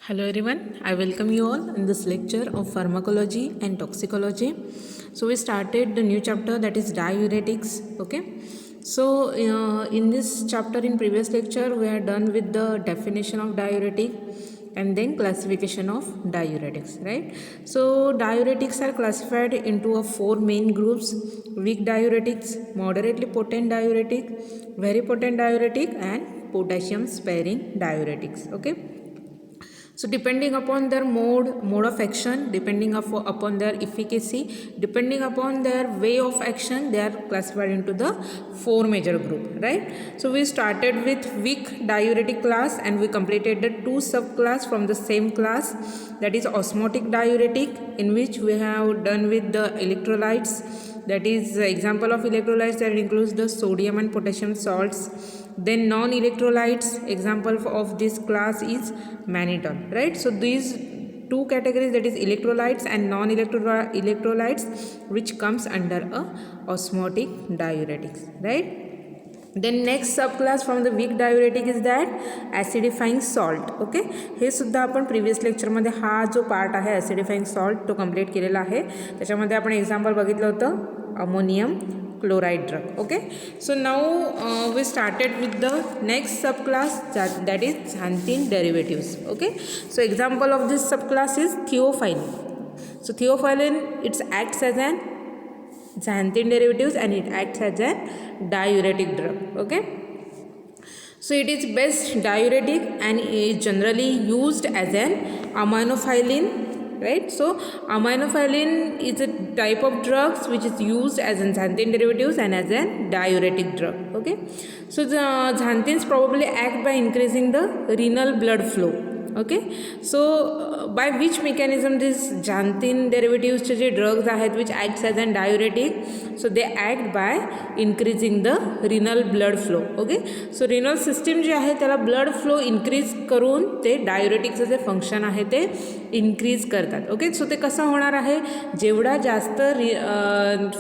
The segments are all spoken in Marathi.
Hello everyone, I welcome you all in this lecture of pharmacology and toxicology. So we started the new chapter, that is diuretics. Okay. So in this chapter, in previous lecture, we are done with the definition of diuretic and then classification of diuretics, right? So diuretics are classified into four main groups: weak diuretics, moderately potent diuretic, very potent diuretic, and potassium sparing diuretics. Okay. So depending upon their mode of action, depending upon their efficacy, depending upon their way of action, they are classified into the four major group, right? So we started with weak diuretic class and we completed the two subclass from the same class, that is osmotic diuretic, in which we have done with the electrolytes, that is example of electrolytes that includes the sodium and potassium salts. Then non-electrolytes, example of this class is mannitol, right? So these two categories, that is electrolytes and non-electrolytes, which comes under a osmotic diuretics, right? Then next subclass from the weak diuretic is that acidifying salt. Okay, हे सुद्धा आपण प्रिव्हियस लेक्चरमध्ये हा जो पार्ट आहे ॲसिडिफाईंग सॉल्ट तो कंप्लीट केलेला आहे. त्याच्यामध्ये आपण एक्झाम्पल बघितलं होतं ammonium chloride drug. Okay, so now we started with the next subclass, that is xanthine derivatives. Okay, so example of this subclass is theophylline. So theophylline, it acts as an xanthine derivatives and it acts as a diuretic drug. Okay, so it is best diuretic and is generally used as an aminophylline, right? So aminophylline is a type of drugs which is used as an xanthine derivatives and as a diuretic drug. Okay, so the xanthines probably act by increasing the renal blood flow. Okay, so by which mechanism these xanthine derivatives चे जे drugs आहेत which acts as an diuretic, so they act by increasing the renal blood flow. Okay, so renal system जे आहे त्याला blood flow increase करून ते diureticचं जे function आहे ते increase करतात. ओके, सो ते कसं होणार आहे, जेवढा जास्त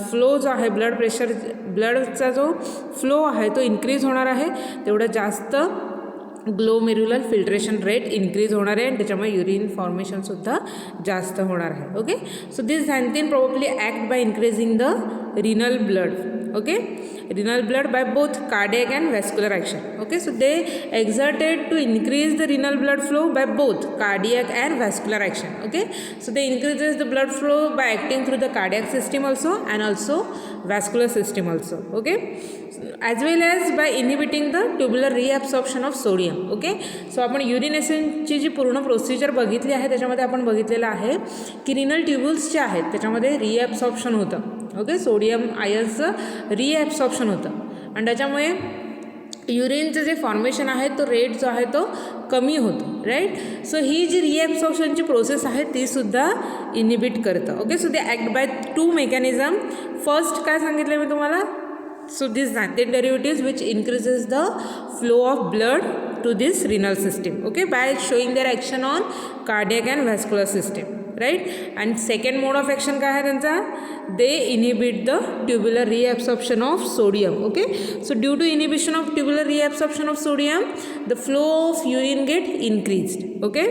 फ्लो जो आहे ब्लड प्रेशर, ब्लडचा जो फ्लो आहे तो इन्क्रीज होणार आहे, तेवढं जास्त ग्लोमेरुलर फिल्ट्रेशन रेट इन्क्रीज होणार आहे आणि त्याच्यामुळे युरिन फॉर्मेशनसुद्धा जास्त होणार आहे. Okay, so this xanthine probably act by increasing the renal blood. Okay, renal blood by both cardiac and vascular action. Okay, so they exerted to increase the renal blood flow by both cardiac and vascular action. Okay, so they increases the blood flow by acting through the cardiac system also and also vascular system also. Okay, as well as by inhibiting the tubular reabsorption of sodium. Okay, so आपण युरिनेशनची जी पूर्ण प्रोसिजर बघितली आहे त्याच्यामध्ये आपण बघितलेलं आहे की रिनल ट्युब्युल्स जे आहेत त्याच्यामध्ये रिॲब्सॉर्प्शन होतं. ओके, सोडियम आयन्सचं रिॲब्सॉर्प्शन होतं आणि त्याच्यामुळे युरिनचं जे फॉर्मेशन आहे तो रेट जो आहे तो कमी होतो, राईट? सो ही जी रिॲब्सॉर्प्शनची प्रोसेस आहे ती सुद्धा इनिबिट करतं. Okay, so they act by two mechanism. First काय सांगितलं मी तुम्हाला, so these xanthine derivatives which increases the flow of blood to this renal system, okay, by showing their action on cardiac and vascular system, right? And second mode of action काय आहे त्यांचा, they inhibit the tubular reabsorption of sodium. Okay, so due to inhibition of tubular reabsorption of sodium, the flow of urine get increased. Okay,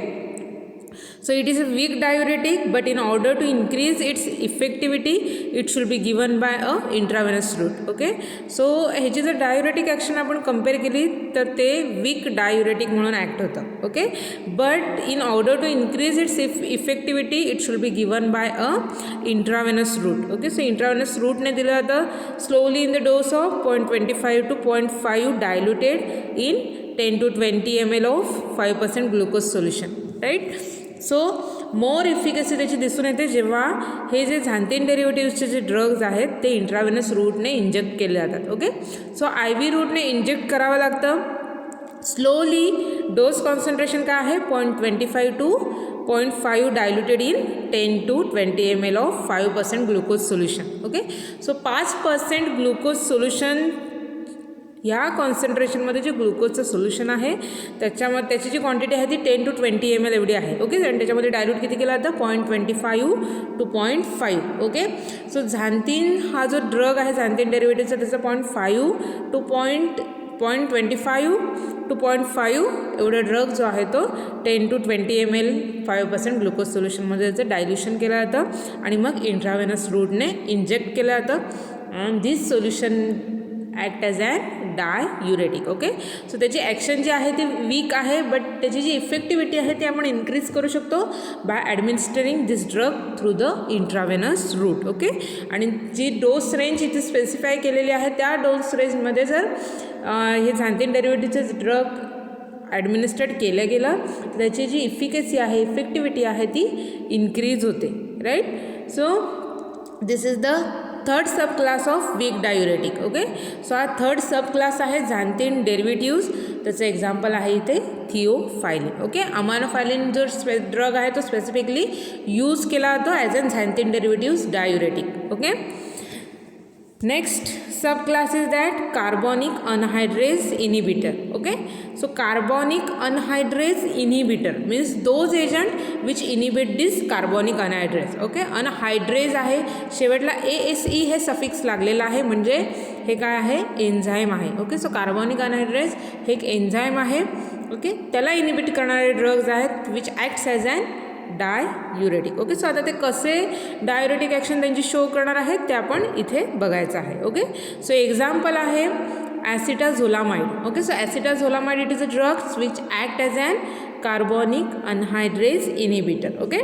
so it is a weak diuretic, but in order to increase its effectivity it should be given by a intravenous route. Okay, so ह्याची जर डायुरेटिक ॲक्शन आपण कंपेअर केली तर ते वीक डायुरेटिक म्हणून ॲक्ट होतं. Okay, but in order to increase its effectivity it should be given by a intravenous route. Okay, so intravenous रूटने दिलं जातं slowly in the dose of 0.25 to 0.5 diluted in 10 to 20 ml of 5% glucose solution, right? So more efficacy त्याची दिसून येते जेव्हा हे जे xanthine डेरिव्हेटिव्हचे जे ड्रग्ज आहेत ते इंट्रावेनस रूटने इंजेक्ट केले जातात. ओके, सो आय व्ही रूटने इंजेक्ट करावं लागतं स्लोली. डोस कॉन्सन्ट्रेशन काय आहे, 0.25 to 0.5 diluted in 10 to 20 ml of 5% glucose solution. Okay, so 5% glucose solution ह्या कॉन्सन्ट्रेशनमध्ये जे ग्लुकोजचं सोल्युशन आहे त्याच्यामध्ये त्याची जी क्वांटिटी आहे ती 10 to 20 ml एवढी आहे. ओके, आणि त्याच्यामध्ये डायल्यूट किती केला जातं, 0.25 to 0.5. ओके, सो xanthine हा जो ड्रग आहे xanthine डेरिव्हेटिव्हचा त्याचा 0.5 to 0.25 to 0.5 एवढा ड्रग जो आहे तो 10 to 20 ml 5% ग्लुकोज सोल्युशनमध्ये त्याचं डायल्युशन केलं जातं आणि मग इंट्राव्हेनस रूटने इंजेक्ट केलं जातं and this solution act as an diuretic. Okay, so त्याची ॲक्शन जी आहे ती वीक आहे, बट त्याची जी इफेक्टिव्हिटी आहे ती आपण इन्क्रीज करू शकतो by administering this drug through the intravenous route. Okay, आणि जी डोस रेंज इथे स्पेसिफाय केलेली आहे त्या डोस रेंजमध्ये जर हे झॅन्थिन डेरिव्हेटिव्हचं ड्रग ॲडमिनिस्ट्रेट केलं गेलं तर त्याची जी इफिकसी आहे, इफेक्टिव्हिटी आहे ती इन्क्रीज होते. Right, so this is the third sub class of weak diuretic. Okay, so हा थर्ड सब क्लास आहे झॅन्थिन डेरिव्हेटिव्ज. त्याचं एक्झाम्पल आहे इथे थिओफायलिन. ओके, अमानोफायलिन जो ड्रग आहे तो स्पेसिफिकली यूज केला जातो as an xanthine derivatives diuretic. Okay, next sub class is that carbonic anhydrase inhibitor. Okay, so carbonic anhydrase inhibitor means those agent which inhibit this carbonic anhydrase. Okay, anhydrase आहे, शेवटला ASE हे सफिक्स लागलेला आहे, म्हणजे हे काय आहे, एन्झाईम आहे. ओके, सो कार्बोनिक अनहायड्रेज हे एक एन्झाईम आहे. ओके, त्याला इनिबिट करणारे ड्रग्ज आहेत which acts as an diuretic. Okay, so आता ते कसे डायुरेटिक ॲक्शन त्यांची शो करणार आहेत ते आपण इथे बघायचं आहे. ओके, सो एक्झाम्पल आहे acetazolamide. Okay, so acetazolamide it is a drugs which act as an carbonic anhydrase inhibitor. Okay,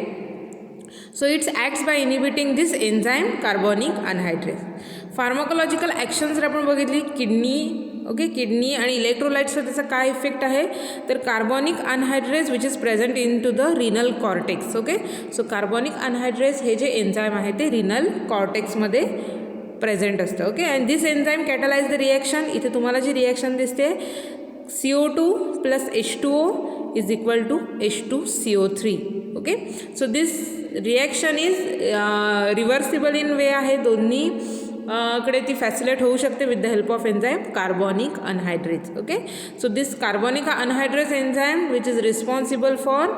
so it acts by inhibiting this enzyme carbonic anhydrase. Pharmacological action जर आपण बघितली किडनी, ओके, किडनी आणि इलेक्ट्रोलाइट्सवर त्याचा काय इफेक्ट आहे तर carbonic anhydrase which is present in to the renal cortex. Okay, so carbonic anhydrase हे जे एन्झाईम आहे ते रिनल कॉर्टेक्समध्ये प्रेझेंट असतं. Okay, and this enzyme catalyse the reaction. इथे तुम्हाला जी रिॲक्शन दिसते CO2 plus H2O is equal to H2CO3. Okay, so this reaction is reversible in way आहे, दोन्ही कडे ती फॅसिलेट होऊ शकते with the help of enzyme carbonic anhydrase. Okay, so this carbonic anhydrase enzyme which is responsible for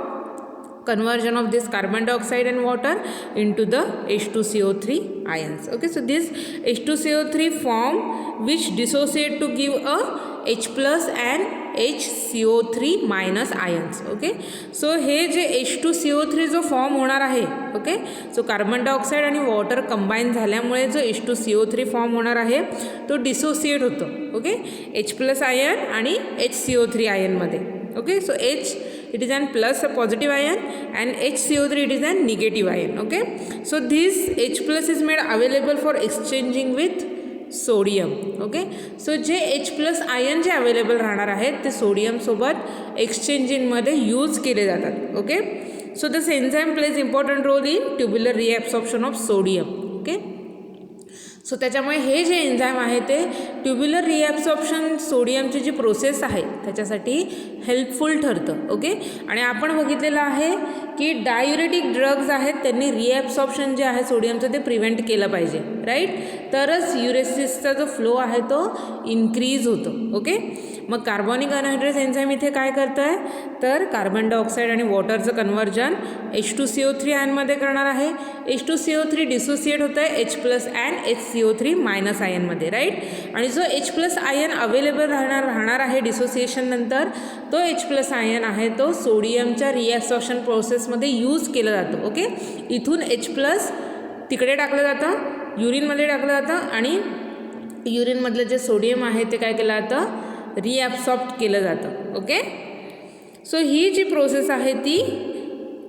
conversion of this carbon dioxide and water into the H2CO3 ions. Okay, so this H2CO3 form which dissociate to give a H plus and HCO3 minus ions. Okay, so हे जे H2CO3 जो फॉर्म होणार आहे, ओके, सो कार्बन डायऑक्साईड आणि वॉटर कंबाईन झाल्यामुळे जो H2CO3 फॉर्म होणार आहे तो डिसोसिएट होतो. ओके, H प्लस आयन आणि HCO3 आयनमध्ये. Okay, so H it is an plus a positive ion and HCO3 it is an negative ion. Okay, so this H plus is made available for exchanging with sodium. Okay, so जे H प्लस आयन जे अवेलेबल राहणार आहेत ते सोडियमसोबत एक्सचेंजिंगमध्ये यूज केले जातात. Okay, so this enzyme plays important role in tubular reabsorption of sodium. Okay, so त्याच्यामुळे हे जे एन्झाईम आहे ते ट्युब्युलर रिॲब्सॉर्प्शन सोडियमची जी प्रोसेस आहे त्याच्यासाठी हेल्पफुल ठरतं. ओके, आणि आपण बघितलेलं आहे की डायुरेटिक ड्रग्ज आहेत त्यांनी रिॲब्सॉर्प्शन जे आहे सोडियमचं ते प्रिव्हेंट केलं पाहिजे. राईट, तरच युरेसिसचा जो फ्लो आहे तो इन्क्रीज होतो. ओके, मग कार्बोनिक अनहायड्रेज एन्झाईम इथे काय करतं आहे तर कार्बन डायऑक्साईड आणि वॉटरचं कन्व्हर्जन H2CO3 आयनमध्ये करणार आहे. H2CO3 डिसोसिएट होतं आहे H plus and HCO3 minus आयनमध्ये. राईट, आणि जो H प्लस आयन अवेलेबल राहणार आहे डिसोसिएशन नंतर तो H प्लस आयन आहे तो सोडियमच्या रिॲब्सॉर्प्शन प्रोसेसमध्ये यूज केला जातो. ओके, इथून H प्लस तिकडे टाकलं जातं, युरिनमध्ये टाकलं जातं आणि युरिनमधलं जे सोडियम आहे ते काय केलं जातं रिॲब्सॉर्ब केलं जातं. ओके, सो ही जी प्रोसेस आहे ती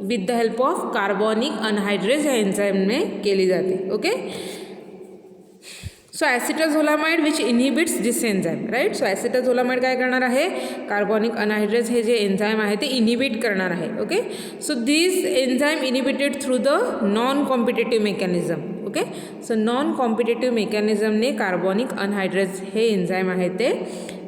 with the help of carbonic anhydrase ह्या एन्झाईमने केली जाते. Okay, so acetazolamide which inhibits this enzyme. Right, so acetazolamide काय करणार आहे कार्बोनिक अनहायड्रेज हे जे एन्झाईम आहे ते इनहिबिट करणार आहे. Okay, so this enzyme inhibited through the non competitive mechanism. Okay, so non competitive मेकॅनिझमने कार्बोनिक अनहायड्रेज हे एन्झाईम आहे ते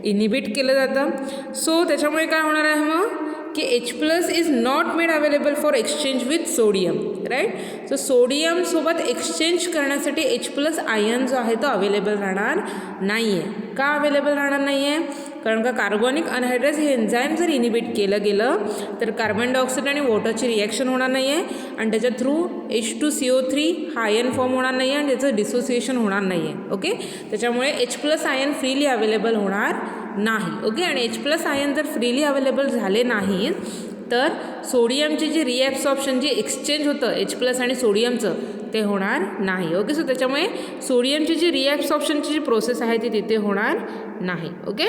इनहिबिट केलं जातं. सो त्याच्यामुळे काय होणार आहे मग की H plus is not made available for exchange with sodium. Right, so सोडियमसोबत एक्सचेंज करण्यासाठी H प्लस आयन जो आहे तो अवेलेबल राहणार नाही आहे. का अवेलेबल राहणार नाही आहे कारण का कार्बोनिक अनहायड्रेज हे एन्झाईम जर इनिबिट केलं गेलं तर कार्बन डायऑक्साईड आणि वॉटरची रिॲक्शन होणार नाही आहे आणि त्याच्या थ्रू H2CO3 हा आयन फॉर्म होणार नाही आहे आणि त्याचं डिसोसिएशन होणार नाही आहे. ओके, त्याच्यामुळे H plus ion freely available होणार नाही. ओके, आणि H+ आयन जर फ्रीली अवेलेबल झाले नाहीत तर सोडियमची जी रिॲब्सॉर्प्शन जी एक्सचेंज होतं H+ आणि सोडियमचं ते होणार नाही. ओके, सो त्याच्यामुळे सोडियमची जी रिॲब्सॉर्प्शनची जी प्रोसेस आहे ती तिथे होणार नाही. ओके,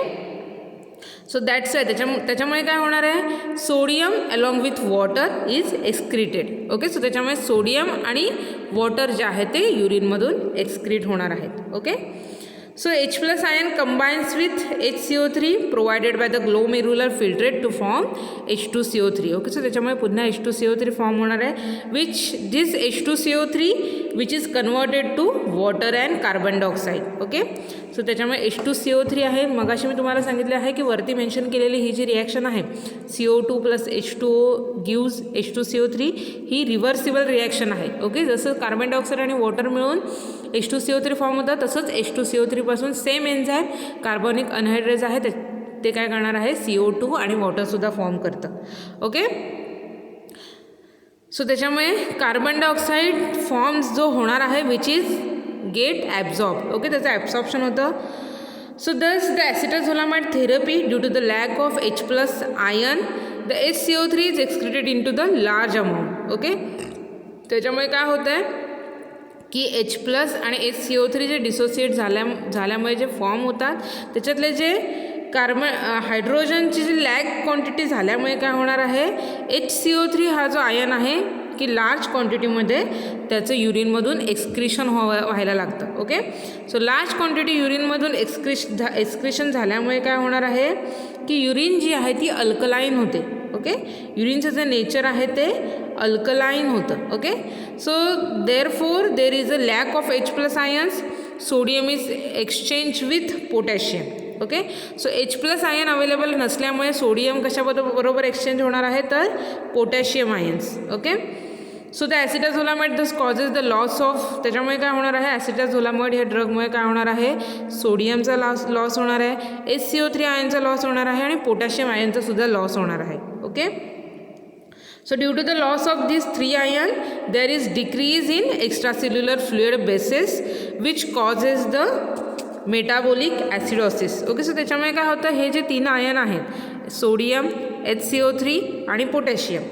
सो दॅट्स वाय त्याच्यामुळे काय होणार आहे, sodium along with water is excreted. Okay, so त्याच्यामुळे सोडियम आणि वॉटर जे आहे ते युरिनमधून एक्सक्रीट होणार आहेत. Okay, so H+ ion combines with HCO3 provided by the glomerular filtrate to form H2CO3. Okay, so त्याच्यामुळे पुन्हा H2CO3 फॉर्म होणार आहे, this H2CO3 which is converted to water and carbon dioxide. Okay, so त्याच्यामुळे H2CO3 आहे. मगाशी मी तुम्हाला सांगितले आहे की वरती मेन्शन केलेली ही जी रिॲक्शन आहे CO2 + H2O gives H2CO3 ही रिव्हर्सिबल रिॲक्शन आहे. ओके, जसं कार्बन डायऑक्साईड आणि वॉटर मिळून H2CO3 फॉर्म होतं तसंच H2CO3 पासून सेम एन्झाईम कार्बोनिक अनहायड्रेज आहे ते काय करणार आहे, CO2 आणि वॉटरसुद्धा फॉर्म करतं. ओके, सो त्याच्यामुळे कार्बन डायऑक्साईड फॉर्म्स जो होणार आहे which is get absorb. Okay, त्याचं ॲब्सॉर्प्शन होतं. So thus the acetazolamide therapy due to the lack of H+ ion the HCO3 is excreted in to the large amount. Okay, त्याच्यामुळे काय होतं आहे की H+ आणि HCO3 जे डिसोसिएट झाल्यामुळे जे फॉर्म होतात त्याच्यातले जे हायड्रोजनची जी लॅग क्वांटिटी झाल्यामुळे काय होणार आहे, HCO3 हा जो आयन आहे की लार्ज क्वांटिटीमध्ये त्याचं युरिनमधून एक्सक्रिशन व्हायला लागतं. ओके, सो लार्ज क्वांटिटी युरिनमधून एक्सक्रिशन झाल्यामुळे काय होणार आहे की युरिन जी आहे ती अल्कलाईन होते. ओके, युरिनचं जे नेचर आहे ते अल्कलाईन होतं. Okay, so therefore there is a lack of H+ ions, sodium is exchange with potassium. Okay, so H+ ion available नसल्यामुळे सोडियम कशाबरोबर एक्सचेंज होणार आहे तर potassium ions. Okay, so the acetazolamide thus causes the loss of, त्याच्यामुळे काय होणार आहे, ॲसिटाझोलामाइड ह्या ड्रगमुळे काय होणार आहे, सोडियमचा लॉस होणार आहे, HCO3 आयनचा लॉस होणार आहे आणि पोटॅशियम आयनचा सुद्धा लॉस होणार आहे. Okay, so due to the loss of these 3 ion there is decrease in extracellular fluid basis which causes the metabolic acidosis. Okay, so त्याच्यामुळे काय होतं, हे जे 3 आयन आहेत सोडियम, HCO3 आणि पोटॅशियम.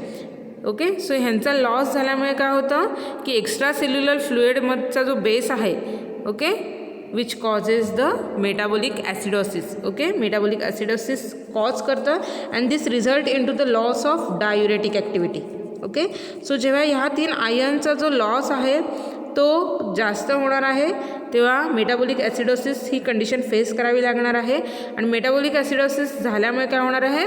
ओके, सो ह्यांचा लॉस झाल्यामुळे काय होतं की एक्स्ट्रा सेल्युलर फ्लुइडमधचा जो बेस आहे, okay, which causes the metabolic acidosis. Okay, metabolic acidosis cause करतं and this result in to the loss of diuretic activity. Okay, so जेव्हा ह्या 3 आयनचा जो लॉस आहे तो जास्त होणार आहे तेव्हा मेटाबॉलिक ॲसिडोसिस ही कंडिशन फेस करावी लागणार आहे. आणि मेटाबॉलिक ॲसिडोसिस झाल्यामुळे काय होणार आहे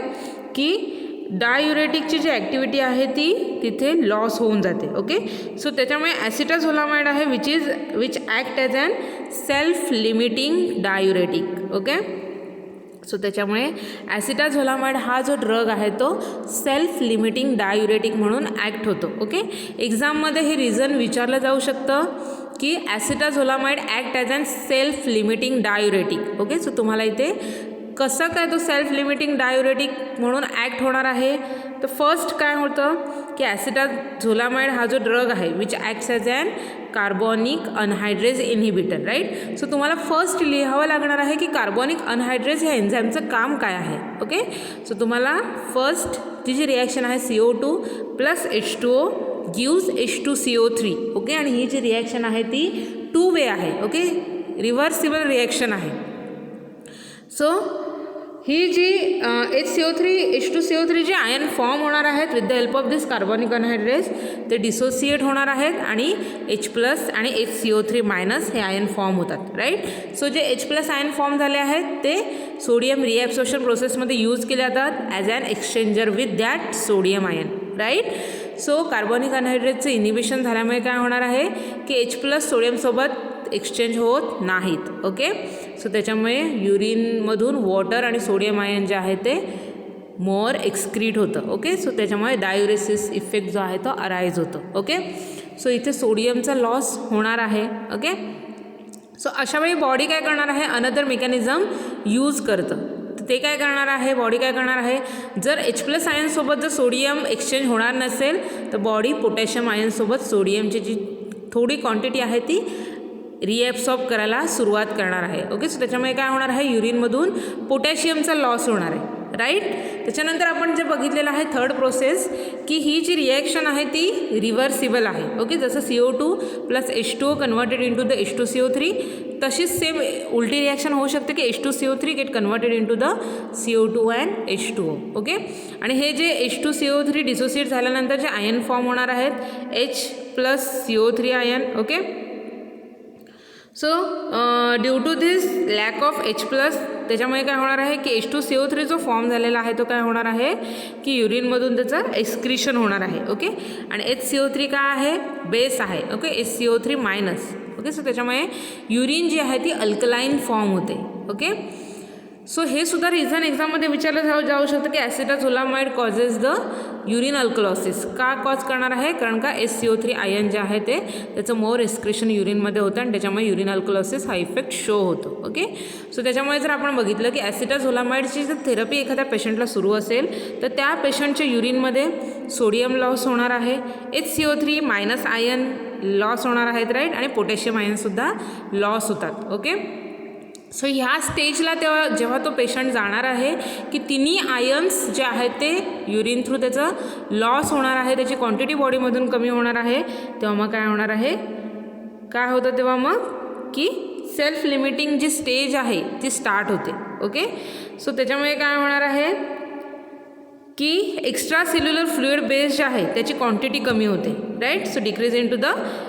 की डायुरेटिकची जी ॲक्टिव्हिटी आहे ती तिथे लॉस होऊन जाते. ओके, सो त्याच्यामुळे ॲसिटाझोलामाइड आहे which act as an self limiting diuretic. Okay, so त्याच्यामुळे ॲसिटाझोलामाइड हा जो ड्रग आहे तो सेल्फ लिमिटिंग डायुरेटिक म्हणून ॲक्ट होतो. ओके, एक्झाममध्ये हे रिझन विचारलं जाऊ शकतं की acetazolamide act as an self limiting diuretic. Okay, so तुम्हाला इथे कसं काय तो सेल्फ लिमिटिंग डायुरेटिक म्हणून ॲक्ट होणार आहे, तर फर्स्ट काय होतं की ॲसिटाझोलामाइड हा जो ड्रग आहे which acts as an carbonic anhydrase inhibitor. Right, so तुम्हाला फर्स्ट लिहावं लागणार आहे की कार्बोनिक अनहायड्रेज ह्या एन्झाईमचं काम काय आहे. ओके, सो तुम्हाला फर्स्ट ती जी रिॲक्शन आहे CO2 + H2O gives H2CO3. Okay, आणि ही जी रिॲक्शन आहे ती 2 वे आहे. ओके, रिव्हर्सिबल रिॲक्शन आहे. सो ही जी HCO3 H2CO3 जे आयन फॉर्म होणार आहेत with the help of this carbonic anhydrase ते डिसोसिएट होणार आहेत आणि H+ आणि HCO3- हे आयन फॉर्म होतात. राईट, सो जे H+ आयन फॉर्म झाले आहेत ते सोडियम रिॲब्सॉर्प्शन प्रोसेसमध्ये यूज केले जातात as an exchanger with that sodium ion. Right, so carbonic अनहायड्रेजचं इनिबिशन झाल्यामुळे काय होणार आहे की H+ सोडियमसोबत एक्सचेंज होत नाहीत. ओके, सो त्याच्यामुळे युरिनमधून वॉटर आणि सोडियम आयन जे आहे ते मोर एक्सक्रीट होतं. ओके, सो त्याच्यामुळे डायुरेसिस इफेक्ट जो आहे तो अराईज होतो. ओके, सो इथे सोडियमचा लॉस होणार आहे. ओके, सो अशावेळी बॉडी काय करणार आहे, अनदर मेकॅनिझम यूज करतं. ते काय करणार आहे, बॉडी काय करणार आहे, जर H+ आयनसोबत जर सोडियम एक्सचेंज होणार नसेल तर बॉडी पोटॅशियम आयनसोबत सोडियमची जी थोडी क्वांटिटी आहे ती रिॲब्सॉर्ब करायला सुरुवात करणार आहे. ओके, सो त्याच्यामुळे काय होणार आहे, युरिनमधून पोटॅशियमचा लॉस होणार आहे. राईट. त्याच्यानंतर आपण जे बघितलेलं आहे थर्ड प्रोसेस, की ही जी रिॲक्शन आहे ती रिव्हर्सिबल आहे. ओके, जसं CO2 plus H2O converted into the H2CO3, तशीच सेम उलटी रिॲक्शन होऊ शकते की H2CO3 get converted into the CO2 and H2O. Okay, आणि हे जे H2CO3 डिसोसिएट झाल्यानंतर जे आयन फॉर्म होणार आहेत H plus CO3 ion. Okay, so due to this lack of H plus, त्याच्यामुळे काय होणार आहे की H2CO3 जो फॉर्म झालेला आहे तो काय होणार आहे की युरिनमधून त्याचं एक्सक्रिशन होणार आहे. ओके, आणि HCO3 काय आहे, बेस आहे. Okay, HCO3 minus. Okay, so त्याच्यामुळे युरिन जी आहे ती अल्कलाईन फॉर्म होते. ओके, सो हे सुद्धा रिझन एक्झाममध्ये विचारलं जाऊ शकतं की ॲसिटाझोलामाइड कॉजेस द युरिन अल्कलॉसिस. का कॉज करणार आहे, कारण का HCO3 आयन जे आहे ते त्याचं मोर एक्सक्रिशन युरिनमध्ये होतं आणि त्याच्यामुळे युरिन अल्कलॉसिस हा इफेक्ट शो होतो. ओके, सो त्याच्यामुळे जर आपण बघितलं की ॲसिटाझोलामाइडची जर थेरपी एखाद्या पेशंटला सुरू असेल तर त्या पेशंटच्या युरिनमध्ये सोडियम लॉस होणार आहे, HCO3 मायनस आयन लॉस होणार आहेत. राईट, आणि पोटॅशियम आयनसुद्धा लॉस होतात. ओके, सो ह्या स्टेजला जेव्हा तो पेशंट जाणार आहे की तिन्ही आयन्स जे आहेत ते युरिन थ्रू त्याचं लॉस होणार आहे, त्याची क्वांटिटी बॉडीमधून कमी होणार आहे, तेव्हा मग काय होणार आहे, काय होतं तेव्हा मग की सेल्फ लिमिटिंग जी स्टेज आहे ती स्टार्ट होते. ओके, सो त्याच्यामुळे काय होणार आहे की एक्स्ट्रा सेल्युलर फ्लुइड बेस जे आहे त्याची क्वांटिटी कमी होते. Right, so decrease in to the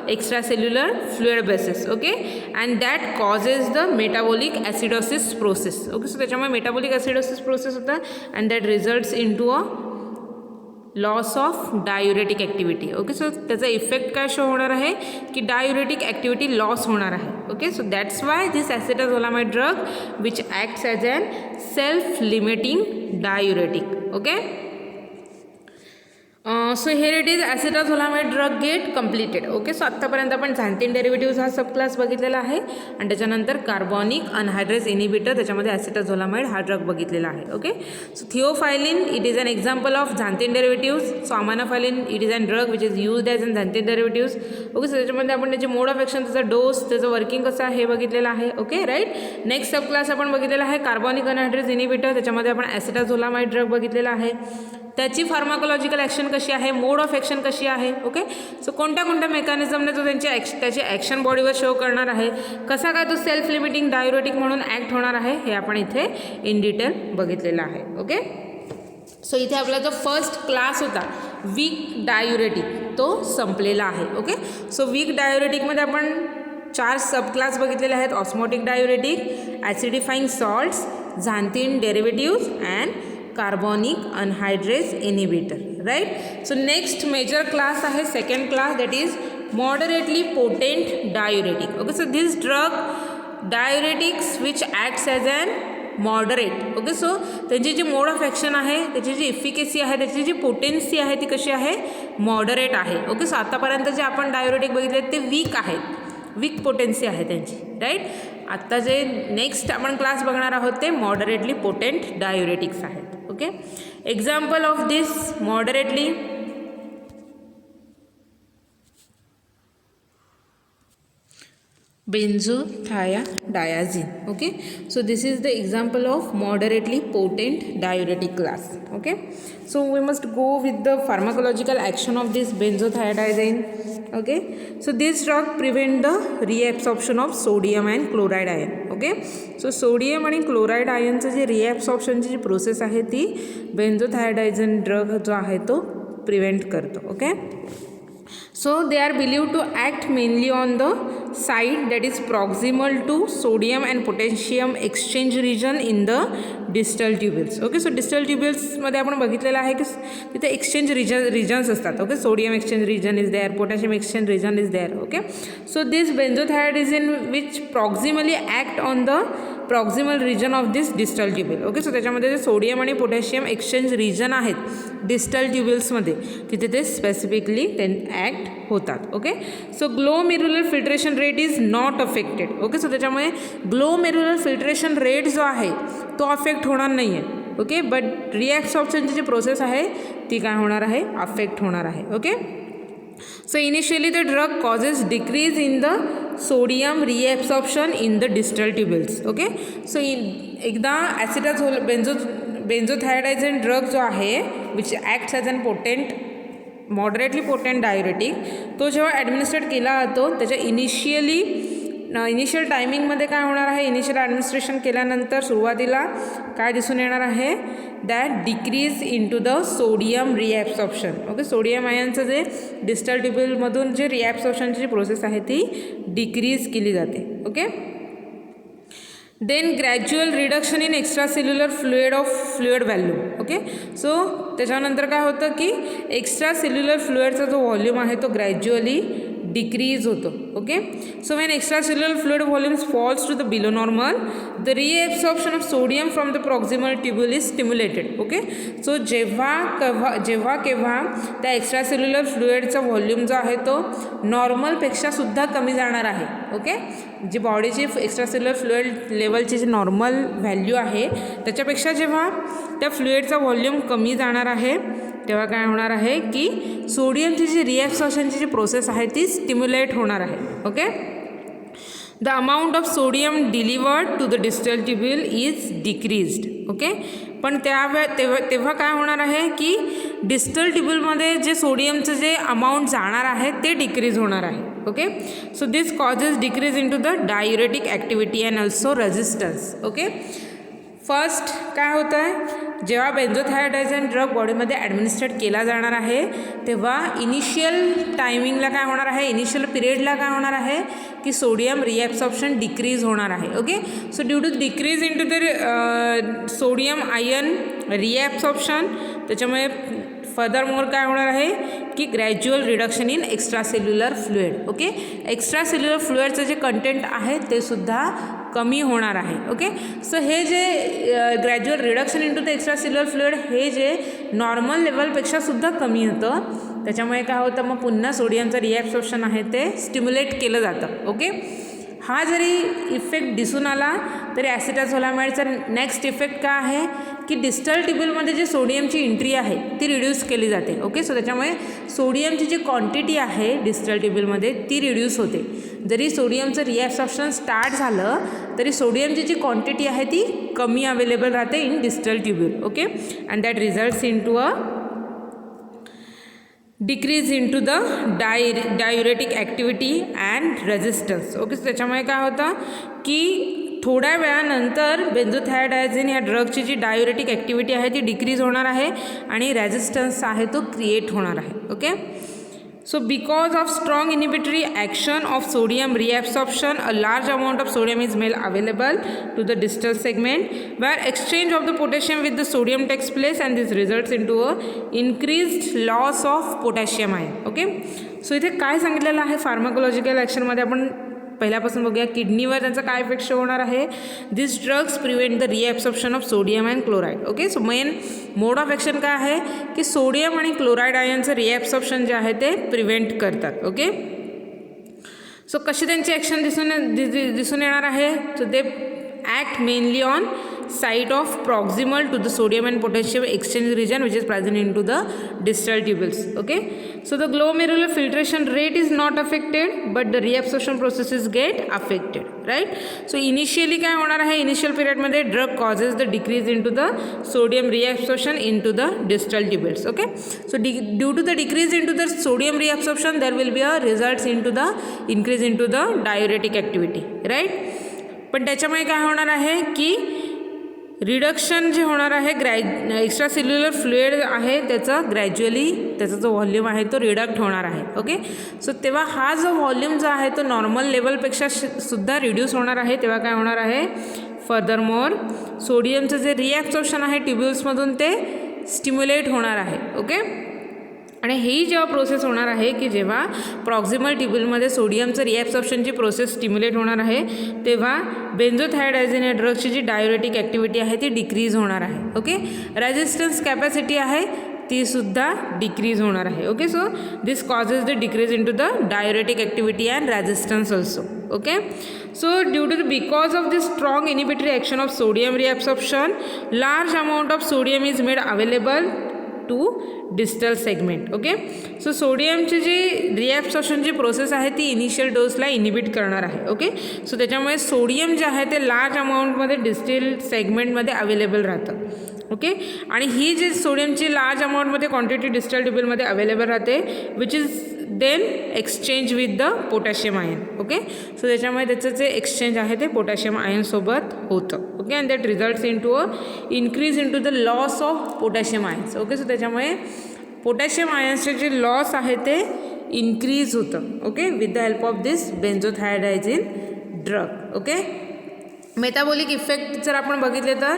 extra cellular fluid basis. Okay, and that causes the metabolic acidosis process. Okay, so त्याच्यामुळे मेटाबॉलिक ॲसिडोसिस प्रोसेस होतं and that results in to a loss of diuretic activity. Okay, so त्याचा इफेक्ट काय शो होणार आहे की डायुरेटिक ॲक्टिव्हिटी लॉस होणार आहे. Okay, so that's why this acetazolamide drug which acts as an self limiting diuretic. Okay, so here it is acetazolamide drug get completed. Okay, so आत्तापर्यंत आपण झॅन्थिन डेरिव्हेटिव्ज हा सब क्लास बघितलेला आहे आणि त्याच्यानंतर कार्बॉनिक अनहायड्रेस इनिबिटर त्याच्यामध्ये ॲसिटाझोलामाइड हा ड्रग बघितलेला आहे. Okay, so theophylline it is an example of xanthine derivatives. So aminophylline it is an drug which is used as an xanthine derivatives. Okay, so त्याच्यामध्ये आपण त्याचे मोड ऑफ ॲक्शन, त्याचा डोस, त्याचं वर्किंग कसं आहे हे बघितलेलं आहे. Okay, right. Next sub class आपण बघितलेला आहे कार्बॉनिक अनहायड्रेस इनिबिटर, त्याच्यामध्ये आपण ॲसिटाझोलामाइड ड्रग बघितलेला आहे, त्याची फार्माकोलॉजिकल ॲक्शन कशी आहे, मोड ऑफ ॲक्शन कशी आहे. ओके, सो कोणत्या कोणत्या मेकॅनिझमने तो त्याची ॲक्शन बॉडीवर शो करणार आहे, कसा काय तो सेल्फ लिमिटिंग डायुरेटिक म्हणून ॲक्ट होणार आहे हे आपण इथे इन डिटेल बघितलेलं आहे. ओके, सो इथे आपला जो फर्स्ट क्लास होता वीक डायुरेटिक तो संपलेला आहे. ओके, सो वीक डायुरेटिकमध्ये आपण 4 सब क्लास बघितलेले आहेत, osmotic diuretic, acidifying salts, xanthine derivatives and carbonic anhydrase inhibitor. Right, so next major class आहे second class, that is moderately potent diuretic. Okay, so this drug diuretics which acts as an moderate. Okay, so त्यांची जी मोड ऑफ ॲक्शन आहे, त्याची जी इफिकेसी आहे, त्याची जी पोटेन्सी आहे ती कशी आहे, मॉडरेट आहे. ओके, सो आतापर्यंत जे आपण डायुरेटिक बघितले ते वीक आहेत, वीक पोटेन्सी आहे त्यांची. राईट, आत्ता जे नेक्स्ट आपण क्लास बघणार आहोत ते मॉडरेटली पोटेंट डायुरेटिक्स आहेत. Okay, example of this moderately benzothiazine. Okay, so this is the example of moderately potent diuretic class. Okay, so we must go with the pharmacological action of this benzothiazine. Okay, so this drug prevent the reabsorption of sodium and chloride ion. Okay, so sodium आणि chloride ion चे जे reabsorption ची जी प्रोसेस आहे ती benzothiazine ड्रग जो आहे तो प्रिव्हेंट करतो. Okay, so they are believed to act mainly on the side that is proximal to sodium and potassium exchange region in the distal tubules. Okay, so distal tubules मध्ये आपण बघितलेलं आहे की तिथे एक्सचेंज रिजन्स असतात. Okay, sodium exchange region is there, potassium exchange region is there. Okay, so this benzothiadiazine which proximally act on the proximal region of this distal tubule. Okay, so त्याच्यामध्ये जे सोडियम आणि पोटॅशियम एक्सचेंज रिजन आहेत डिस्टल ट्युब्युल्समध्ये तिथे ते स्पेसिफिकली ते ॲक्ट होतात. Okay, so glomerular filtration rate is not affected. Okay, so त्याच्यामुळे ग्लोमेरुलर फिल्ट्रेशन रेट जो आहे तो अफेक्ट होणार नाही आहे. ओके, बट रिॲब्सॉर्प्शनची जी प्रोसेस आहे ती काय होणार आहे, अफेक्ट होणार आहे. Okay, So initially the drug causes decrease in the sodium reabsorption in the distal tubules. Okay, so एकदा ॲसिटाझोल बेन्झोथायडायझिन ड्रग जो आहे which acts as an potent moderately potent diuretic, तो जेव्हा ॲडमिनिस्ट्रेट केला जातो त्याच्या इनिशियल टायमिंगमध्ये काय होणार आहे, इनिशियल ॲडमिनिस्ट्रेशन केल्यानंतर सुरुवातीला काय दिसून येणार आहे, that decrease in to the sodium reabsorption. Okay, sodium आयनचं जे डिस्टल ट्युब्युलमधून जे रिॲब्सॉर्प्शनची जी प्रोसेस आहे ती डिक्रीज केली जाते. Okay, then gradual reduction in extracellular fluid volume. Okay, so त्याच्यानंतर काय होतं की एक्स्ट्रासेल्युलर फ्लुइडचा जो व्हॉल्यूम आहे तो ग्रॅज्युअली डिक्रीज होतो. Okay, so when extracellular fluid volumes falls to the below normal, the reabsorption of sodium from the proximal tubule is stimulated. Okay, so जेव्हा केव्हा त्या एक्स्ट्रासेल्युलर फ्लुइडचा व्हॉल्यूम जो आहे तो नॉर्मलपेक्षा सुद्धा कमी जाणार आहे. ओके, जी बॉडीची एक्स्ट्रासेल्युलर फ्लुइड लेवलची जी नॉर्मल व्हॅल्यू आहे त्याच्यापेक्षा जेव्हा त्या फ्लुइडचा व्हॉल्यूम कमी जाणार आहे तेव्हा काय होणार आहे की सोडियमची जी रिॲब्सॉर्प्शनची जी प्रोसेस आहे ती स्टिम्युलेट होणार आहे. Okay, the amount of sodium delivered to the distal tubule is decreased. Okay, पण तेव्हा काय होणार आहे की डिस्टल ट्युब्युलमध्ये जे सोडियमचं जे अमाऊंट जाणार आहे ते डिक्रीज होणार आहे. Okay, so this causes decrease in to the diuretic activity and also resistance. Okay, first काय होतं आहे, जेव्हा बेन्झोथायडायझिन ड्रग बॉडीमध्ये ॲडमिनिस्ट्रेट केला जाणार आहे तेव्हा इनिशियल टायमिंगला काय होणार आहे, इनिशियल पिरियडला काय होणार आहे की सोडियम रिॲब्सॉर्प्शन डिक्रीज होणार आहे. Okay, so due to decrease in to the sodium ion reabsorption त्याच्यामुळे फर्दरमोर काय होणार आहे की gradual reduction in extracellular fluid. Okay, extracellular फ्लुइडचं जे कंटेंट आहे ते सुद्धा कमी होणार आहे. ओके, सो हे जे gradual reduction in to the extracellular fluid हे जे नॉर्मल लेवलपेक्षा सुद्धा कमी होतं त्याच्यामुळे काय होतं मग पुन्हा सोडियमचं रिॲब्सॉर्प्शन आहे ते स्टिम्युलेट केलं जातं. ओके, हा जरी इफेक्ट दिसून आला तरी ॲसिटाझोलामाइडचा नेक्स्ट इफेक्ट काय आहे की डिस्टल ट्युब्युलमध्ये जे सोडियमची एंट्री आहे ती रिड्यूस केली जाते. ओके, सो त्याच्यामुळे सोडियमची जी क्वांटिटी आहे डिस्टल ट्युब्युलमध्ये ती रिड्यूस होते. जरी सोडियमचं रिॲब्सॉर्प्शन स्टार्ट झालं तरी सोडियमची जी क्वांटिटी आहे ती कमी अवेलेबल राहते in distal tubule. Okay, and that results in to a decrease in to the diuretic activity and resistance. Okay, त्याच्यामुळे काय होतं की थोड्या वेळानंतर बेन्झोथायडायझिन या ड्रगची जी डायुरेटिक ॲक्टिव्हिटी आहे ती डिक्रीज होणार आहे आणि रेझिस्टन्स आहे तो क्रिएट होणार आहे. Okay, so because of strong inhibitory action of sodium reabsorption, a large amount of sodium is made available to the distal segment where exchange of the potassium with the sodium takes place, and this results into a increased loss of potassium ion. Okay, so इथे काय सांगितलेलं आहे फार्माकोलॉजिकल ॲक्शनमध्ये आपण पहिल्यापासून बघूया. किडनीवर त्यांचा काय इफेक्ट शो होणार आहे, this drugs prevent the reabsorption of sodium and chloride. Okay, so main mode of action काय आहे की सोडियम आणि क्लोराईड आयनचं रिॲब्सॉर्प्शन जे आहे ते प्रिव्हेंट करतात. ओके, सो कशी त्यांची ॲक्शन दिसून येणार आहे, so they act mainly on site of proximal to the sodium and potassium exchange region which is present into the distal tubules. Okay, so the glomerular filtration rate is not affected but the reabsorption processes get affected, right? So initially काय होणार आहे, इनिशियल पिरियडमध्ये drug causes the decrease into the sodium reabsorption into the distal tubules. Okay, so due to the decrease into the sodium reabsorption there will be a results into the increase into the diuretic activity, right? पण त्याच्यामुळे काय होणार आहे की रिडक्शन जे होणार आहे एक्स्ट्रासेल्युलर फ्लुइड आहे त्याचं ग्रॅज्युअली त्याचा जो व्हॉल्यूम आहे तो रिडक्ट होणार आहे. ओके, सो तेव्हा हा जो व्हॉल्यूम जो आहे तो नॉर्मल लेवलपेक्षा सुद्धा रिड्यूस होणार आहे. तेव्हा काय होणार आहे, फर्दरमोर सोडियमचं जे रिॲब्सॉर्प्शन आहे ट्युब्युल्समधून ते स्टिम्युलेट होणार आहे. ओके, आणि ही जेव्हा प्रोसेस होणार आहे की जेव्हा प्रॉक्सिमल ट्युब्युलमध्ये सोडियमचं रिॲब्सॉर्प्शनची प्रोसेस स्टिम्युलेट होणार आहे तेव्हा बेन्झोथायडायझिन या ड्रगची जी डायुरेटिक ॲक्टिव्हिटी आहे ती डिक्रीज होणार आहे. ओके, रेझिस्टन्स कॅपॅसिटी आहे ती सुद्धा डिक्रीज होणार आहे. Okay, so this causes the decrease in to the diuretic activity and resistance also. Okay, so due to because of this strong inhibitory action of sodium reabsorption, large amount of sodium is made available to distal segment. Okay, so सोडियमची जी रिॲब्सॉर्प्शनची प्रोसेस आहे ती इनिशियल डोसला इनिबिट करणार आहे. ओके, सो त्याच्यामुळे सोडियम जे आहे ते लार्ज अमाऊंटमध्ये डिस्टिल सेगमेंटमध्ये अवेलेबल राहतं. ओके, आणि ही जी सोडियमची लार्ज अमाऊंटमध्ये क्वांटिटी डिस्टल ट्युब्युलमध्ये अवेलेबल राहते which is then exchange with the potassium ion. Okay, so त्याच्यामुळे त्याचं जे एक्सचेंज आहे ते पोटॅशियम आयनसोबत होतं. Okay, and that results in to a increase in to the loss of potassium ions. Okay, so त्याच्यामुळे पोटॅशियम आयन्सचे जे लॉस आहे ते इन्क्रीज होतं. Okay, with the help of this benzothiadiazine drug. Okay, metabolic effect जर आपण बघितले तर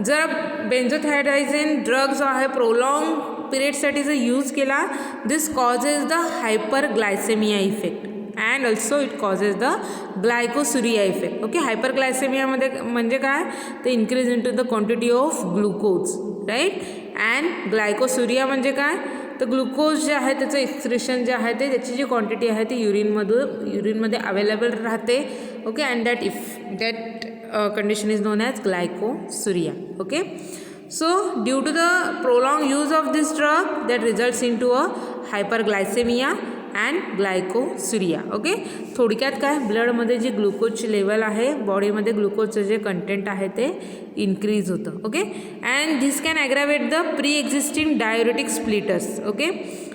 जर बेन्झोथायडायझिन ड्रग जो आहे प्रोलॉंग पिरियडसाठी जर यूज केला, this causes the hyperglycaemia effect and also it causes the glycosuria effect. Okay, हायपरग्लायसेमियामध्ये म्हणजे काय, ते increase in to the quantity of glucose, right. And glycosuria म्हणजे काय, तर ग्लुकोज जे आहे त्याचं एक्सक्रिशन जे आहे ते त्याची जी क्वांटिटी आहे ती युरिनमध्ये अवेलेबल राहते. Okay, and that condition is known as glycosuria. Okay, so due to the prolonged use of this drug that results into a hyperglycemia and glycosuria. Okay, थोडक्यात काय, ब्लडमध्ये जी ग्लुकोजची लेवल आहे, बॉडीमध्ये ग्लुकोजचं जे कंटेंट आहे ते इन्क्रीज होतं. Okay, and this can aggravate the pre existing diuretic splitters. Okay,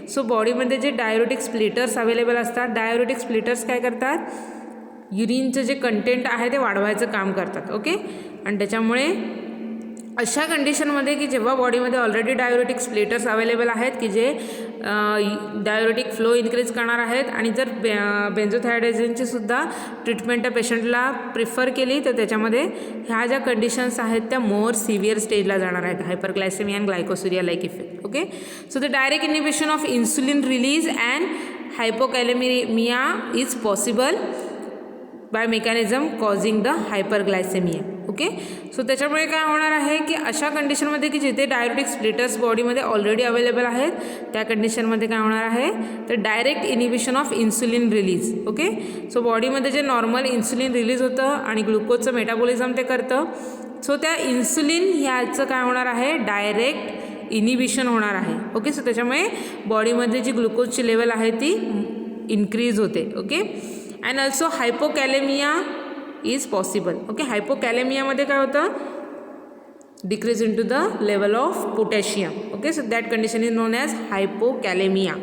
so बॉडीमध्ये जे डायोरेटिक स्प्लिटर्स अवेलेबल असतात, डायोरेटिक स्प्लिटर्स काय करतात, युरिनचं जे कंटेंट आहे ते वाढवायचं काम करतात. ओके, आणि त्याच्यामुळे अशा कंडिशनमध्ये की जेव्हा बॉडीमध्ये ऑलरेडी डायोरेटिक स्प्लिटर्स अवेलेबल आहेत की जे डायोरेटिक फ्लो इन्क्रीज करणार आहेत, आणि जर बेन्झोथायडायझिनची सुद्धा ट्रीटमेंट त्या पेशंटला प्रिफर केली तर त्याच्यामध्ये ह्या ज्या कंडिशन्स आहेत त्या मोर सिव्हिअर स्टेजला जाणार आहेत, hyperglycaemia and glycosuria like effect. Okay, so the direct inhibition of insulin release and hypokalaemia is possible by mechanism causing the hyperglycaemia. Okay, so त्याच्यामुळे काय होणार आहे की अशा कंडिशनमध्ये की जिथे डायरेटिक स्प्लिटर्स बॉडीमध्ये ऑलरेडी अवेलेबल आहेत त्या कंडिशनमध्ये काय होणार आहे तर direct inhibition of insulin release. Okay, so बॉडीमध्ये जे नॉर्मल इन्सुलिन रिलीज होतं आणि ग्लुकोजचं मेटाबॉलिझम ते करतं, सो त्या इन्सुलिन ह्याचं काय होणार आहे डायरेक्ट इनिबिशन होणार आहे. ओके, सो त्याच्यामुळे बॉडीमध्ये जी ग्लुकोजची लेवल आहे ती इन्क्रीज होते. Okay, and also hypokalaemia is possible. Okay, हायपोकॅलेमियामध्ये काय होतं, decrease in to the level of potassium. Okay, so that condition is known as hypokalaemia.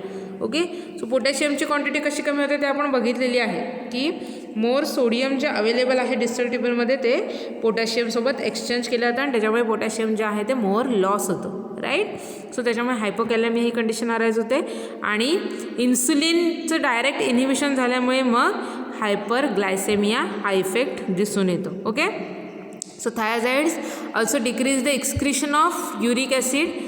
Okay, so पोटॅशियमची क्वांटिटी कशी कमी होते ते आपण बघितलेली आहे की मोर सोडियम जे अवेलेबल आहे डिस्टल ट्युब्युलमध्ये ते पोटॅशियमसोबत एक्सचेंज केलं जातं आणि त्याच्यामुळे पोटॅशियम जे आहे ते मोर लॉस होतं, राईट. सो त्याच्यामुळे हायपोकॅलेमिया ही कंडिशन अराईज होते आणि इन्सुलिनचं डायरेक्ट इनिबिशन झाल्यामुळे मग हायपरग्लायसेमिया हा इफेक्ट दिसून येतो. Okay, so thyroids also decrease the excretion of uric acid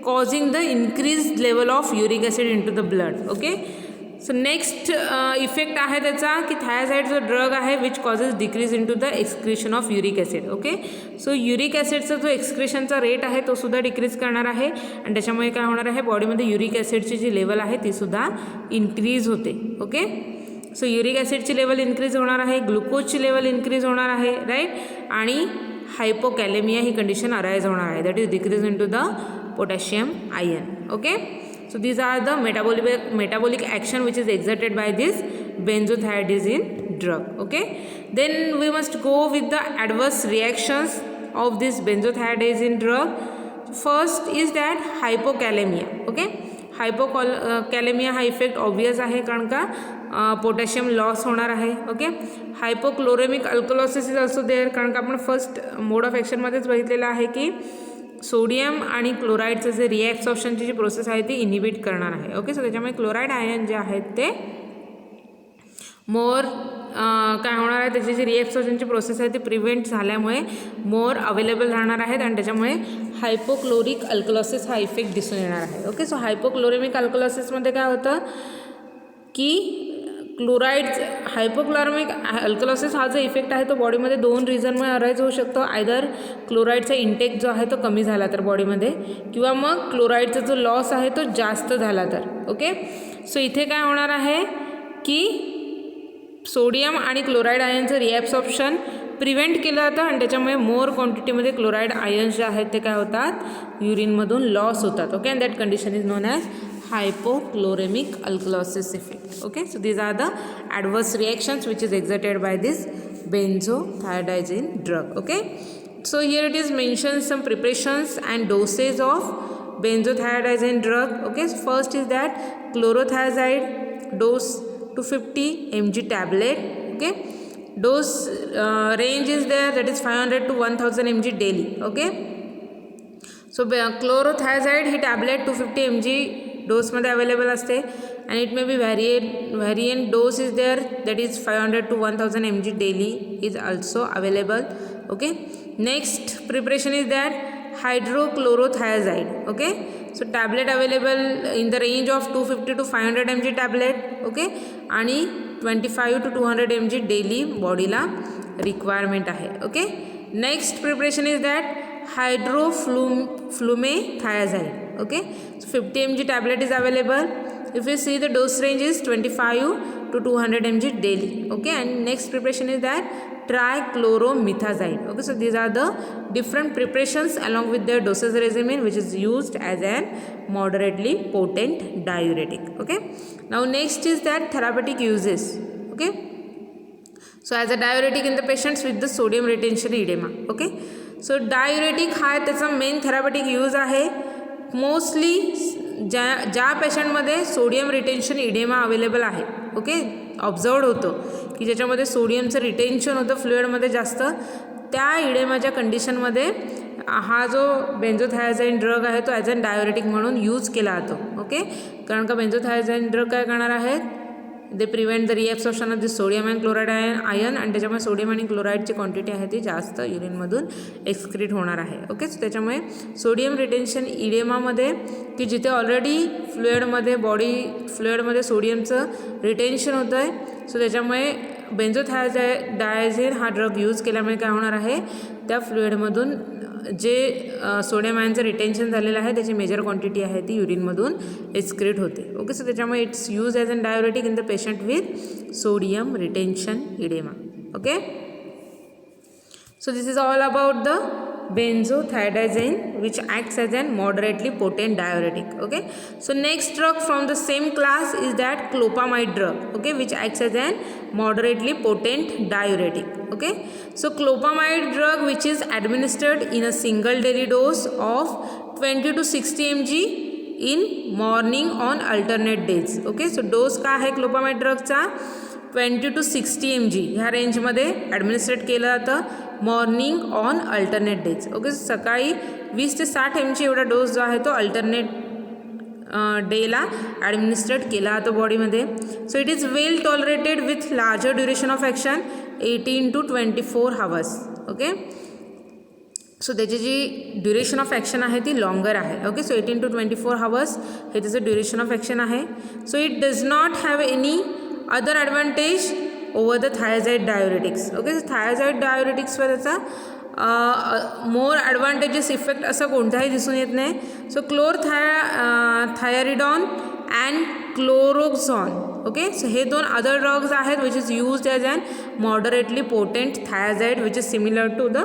causing the increased level of uric acid into the blood. Okay, so next effect आहे त्याचा की थायराइड जो ड्रग आहे which causes decrease in to the excretion of uric acid. Okay, so uric ॲसिडचा जो एक्सक्रिशनचा रेट आहे तो सुद्धा डिक्रीज करणार आहे आणि त्याच्यामुळे काय होणार आहे बॉडीमध्ये युरिक ॲसिडची जी लेवल आहे ती सुद्धा इन्क्रीज होते. ओके, सो युरिक ॲसिडची लेवल इन्क्रीज होणार आहे, ग्लुकोजची लेवल इन्क्रीज होणार आहे, राईट, आणि हायपोकॅलेमिया ही कंडिशन अराईज होणार आहे, that is decrease in to the potassium ion. Okay, so these are the metabolic action which is exerted by this benzothiazide drug. Okay, then we must go with the adverse reactions of this benzothiazide drug. First is that hypokalemia. Okay, हायपोकॅलेमिया हा इफेक्ट ऑब्वियस आहे कारण का पोटॅशियम लॉस होणार आहे. Okay, hypochloraemic alkalosis is also there कारण का आपण फर्स्ट मोड ऑफ ॲक्शनमध्येच बघितलेलं आहे की सोडियम आणि क्लोराईडचं जे रिॲब्सॉर्प्शनची जी प्रोसेस आहे ती इनिबिट करणार आहे. ओके, सो त्याच्यामुळे क्लोराईड आयन जे आहेत ते मोर काय होणार आहे त्याची जी रिॲब्सॉर्प्शनची प्रोसेस आहे ती प्रिव्हेंट झाल्यामुळे मोर अवेलेबल राहणार आहेत आणि त्याच्यामुळे हायपोक्लोरिक अल्कलोसिस हा इफेक्ट दिसून येणार आहे. ओके, सो हायपोक्लोरेमिक अल्कलोसिसमध्ये काय होतं की क्लोराईड हायपोक्लोरेमिक अल्कलोसिस हा जो इफेक्ट आहे तो बॉडीमध्ये दोन रिझनमुळे अराईज होऊ शकतो. आयदर क्लोराईडचा इंटेक जो आहे तो कमी झाला तर बॉडीमध्ये किंवा मग क्लोराईडचा जो लॉस आहे तो जास्त झाला तर. ओके, सो इथे काय होणार आहे की सोडियम आणि क्लोराईड आयनचं रिॲब्सॉर्प्शन प्रिव्हेंट केलं जातं आणि त्याच्यामुळे मोर क्वांटिटीमध्ये क्लोराईड आयन्स जे आहेत ते काय होतात युरिनमधून लॉस होतात. Okay, and that condition is known as hypochloremic alkalosis effect. Okay, so these are the adverse reactions which is exerted by this benzothiazide drug. Okay, so here it is mentioned some preparations and doses of benzothiazide drug. Okay, so first is that chlorothiazide dose 250 mg tablet. Okay, dose range is there, that is 500 to 1000 mg daily. Okay, so chlorothiazide he tablet 250 mg डोसमध्ये available असते and it may be variant dose is there, that is 500 to 1000 mg daily is also available. Okay, next preparation is that hydrochlorothiazide. Okay, so tablet available in the range of 250 to 500 mg tablet. Okay, आणि 25 to 200 mg daily बॉडीला रिक्वायरमेंट आहे. Okay, next preparation is that hydroflumethiazide. Okay, so 50 mg tablet is available. If you see the dose range is 25 to 200 mg daily. Okay, and next preparation is that trichloromethazide. Okay, so these are the different preparations along with their dosage regimen which is used as an moderately potent diuretic. Okay, now next is that therapeutic uses. Okay, so as a diuretic in the patients with the sodium retention edema. Okay, so diuretic हा त्याचा मेन थेरापेटिक यूज आहे मोस्टली ज्या पेशंटमध्ये सोडियम रिटेन्शन इडेमा अवेलेबल आहे. ओके, ऑब्झर्वड होतं की ज्याच्यामध्ये सोडियमचं रिटेन्शन होतं फ्लुइडमध्ये जास्त, त्या इडेमाच्या कंडिशनमध्ये हा जो बेन्झोथायझाईन ड्रग आहे तो ॲज अ डायुरेटिक म्हणून यूज केला जातो. ओके, कारण का बेन्झोथायझाईन ड्रग काय करणार आहेत, they prevent the reabsorption of the sodium and chloride ion आणि त्याच्यामुळे सोडियम आणि क्लोराईडची क्वांटिटी आहे ती जास्त युरिनमधून एक्सक्रीट होणार आहे. ओके, सो त्याच्यामुळे सोडियम रिटेन्शन इडेमामध्ये की जिथे ऑलरेडी फ्लुइडमध्ये सोडियमचं रिटेन्शन होतं आहे, सो त्याच्यामुळे बेन्झोथायझाईन हा ड्रग यूज केल्यामुळे काय होणार आहे, त्या फ्लुइडमधून जे सोडियम आयनचं रिटेन्शन झालेलं आहे त्याची मेजर क्वांटिटी आहे ती युरिनमधून एक्सक्रीट होते. ओके, सो त्याच्यामुळे it's use as an diuretic in the patient with sodium retention oedema. Okay, so this is all about the benzothiazide which acts as an moderately potent diuretic. Okay, so next drug from the same class is that clopamide drug. Okay, which acts as an moderately potent diuretic. Okay, so clopamide drug which is administered in a single daily dose of 20 to 60 mg in morning on alternate days. Okay, so dose का आहे क्लोपामाइड ड्रगचा 20 to 60 mg ह्या रेंजमध्ये ॲडमिनिस्ट्रेट केलं जातं morning on alternate days. Okay, सकाळी 20 ते 60 mg एवढा डोस जो आहे तो अल्टरनेट डेला ॲडमिनिस्ट्रेट केला जातो बॉडीमध्ये. So it is well tolerated with larger duration of action 18 to 24 hours. Okay, so त्याची जी ड्युरेशन ऑफ ॲक्शन आहे ती लॉंगर आहे. ओके, सो 18 to 24 hours हे त्याचं ड्युरेशन ऑफ ॲक्शन आहे. So it does not have any other advantage over the thiazide diuretics. Okay, thiazide डायुरेटिक्सवर त्याचा मोर ॲडव्हान्टेजेस इफेक्ट असं कोणताही दिसून येत नाही. So thyridone and chlorexolone. Okay, so हे दोन अदर ड्रग्स आहेत which is used as an moderately potent thiazide which is similar to the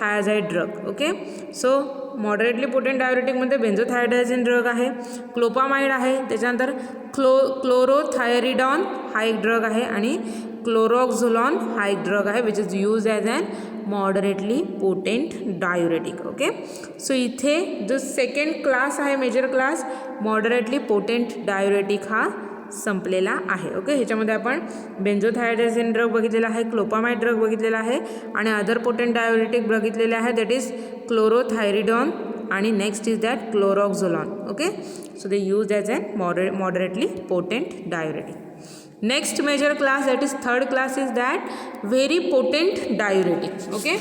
thiazide drug. Okay, so moderately potent डायुरेटिकमध्ये बेन्झोथायझाईन ड्रग आहे, क्लोपामाइड आहे, त्याच्यानंतर क्लोरोथायरिडॉन हा एक ड्रग आहे आणि क्लोरोक्झोलॉन हा एक ड्रग आहे which is use as an moderately potent diuretic. Okay, so इथे जो सेकंड क्लास आहे major class moderately potent diuretic हा संपलेला आहे. ओके, ह्याच्यामध्ये आपण बेन्झोथायझाईन ड्रग बघितलेला आहे, क्लोपामाइड ड्रग बघितलेला आहे आणि अदर पोटेंट डायुरेटिक बघितलेले आहे, दॅट इज क्लोरोथायरिडॉन आणि next is that chlorexolone. Okay, so they use as an moderately potent diuretic. Next major class that is third class is that very potent diuretic. Okay,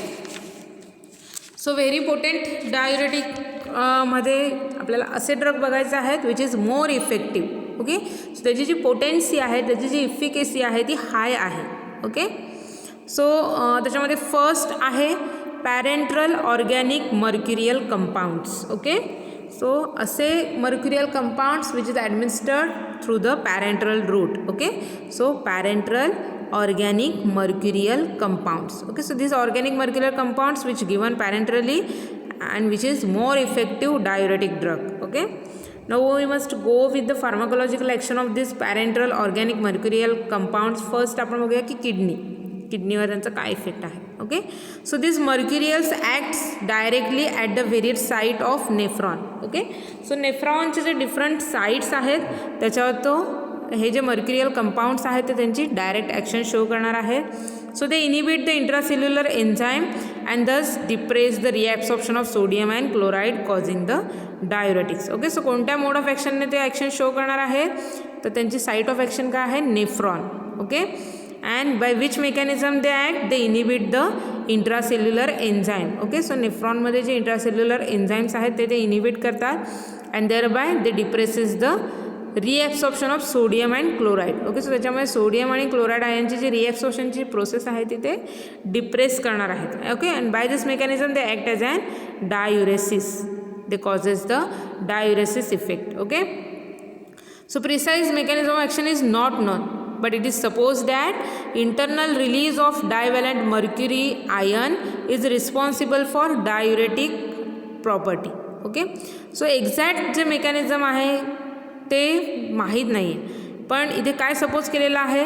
so very potent diuretic मध्ये आपल्याला असे ड्रग बघायचे आहेत which is more effective. Okay, so त्याची जी पोटेन्सी आहे त्याची जी इफिकेसी आहे ती हाय आहे. ओके, सो त्याच्यामध्ये फर्स्ट आहे parenteral organic mercurial compounds. Okay, so असे mercurial compounds which is administered through the parenteral route. Okay, so parenteral organic mercurial compounds. Okay, so these organic mercurial compounds which given parenterally and which is more effective diuretic drug. Okay, now we must go with the pharmacological action of this parenteral organic mercurial compounds. First आपण बघूया की किडनीवर त्यांचा काय इफेक्ट आहे. Okay, so this mercurials acts directly at the very site of nephron. Okay, so नेफ्रॉनचे जे डिफरंट साईट्स आहेत त्याच्यावर तो हे जे मर्क्युरियल कंपाऊंड्स आहेत ते त्यांची डायरेक्ट ॲक्शन शो करणार आहेत. So they inhibit the intracellular enzyme and thus depress the reabsorption of sodium and chloride causing the diuretics. Okay, so कोणत्या मोड ऑफ ॲक्शनने ते ॲक्शन शो करणार आहेत तर त्यांची साईट ऑफ ॲक्शन काय आहे, nephron. Okay, and by which mechanism they act, they inhibit the intracellular enzyme. Okay, so nephron मध्ये जे intracellular enzymes आहेत ते inhibit करतात and thereby they depresses the reabsorption of sodium and chloride. Okay, so त्याच्यामुळे सोडियम आणि क्लोराईड आयनची जी रिॲब्सॉर्प्शनची प्रोसेस आहे ती ते डिप्रेस करणार आहेत. Okay, and by this mechanism they act as an diuresis. They causes the diuresis effect. Okay, so precise mechanism of action is not known, but it is supposed that internal release of divalent mercury ion is responsible for diuretic property. Okay, so exact जे मेकॅनिझम आहे ते माहीत नाही आहे, पण इथे काय सपोज केलेलं आहे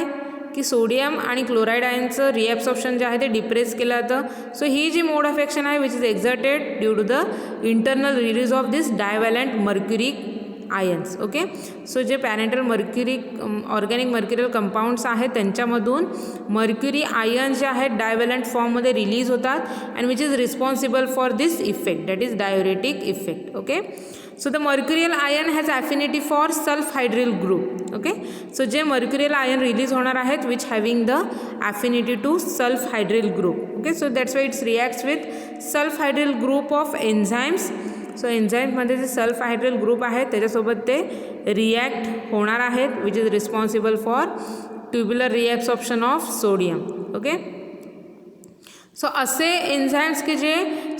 की सोडियम आणि क्लोराईड आयनचं रिॲब्सॉर्प्शन जे आहे ते डिप्रेस केलं जातं. सो ही जी मोड ऑफ ॲक्शन आहे which is exerted due to the internal release of this divalent mercuric ions. Okay, so जे पॅरेंटल ऑर्गॅनिक मर्क्युरियल कंपाऊंड्स आहेत त्यांच्यामधून मर्क्युरी आयन्स जे आहेत डायव्हॅलंट फॉर्ममध्ये रिलीज होतात and which is responsible for this effect, that is diuretic effect. Okay, so the mercurial ion has affinity for sulphydryl group. Okay, so जे मर्क्युरियल आयन रिलीज होणार आहेत which having the affinity to sulphydryl group. Okay, so that's why it's reacts with sulphydryl group of enzymes. So एन्झाईममध्ये जे सल्फ हायड्रिल ग्रुप आहेत त्याच्यासोबत ते रिॲक्ट होणार आहेत which is responsible for tubular reabsorption of sodium. Okay, so असे एन्झाईम्स की जे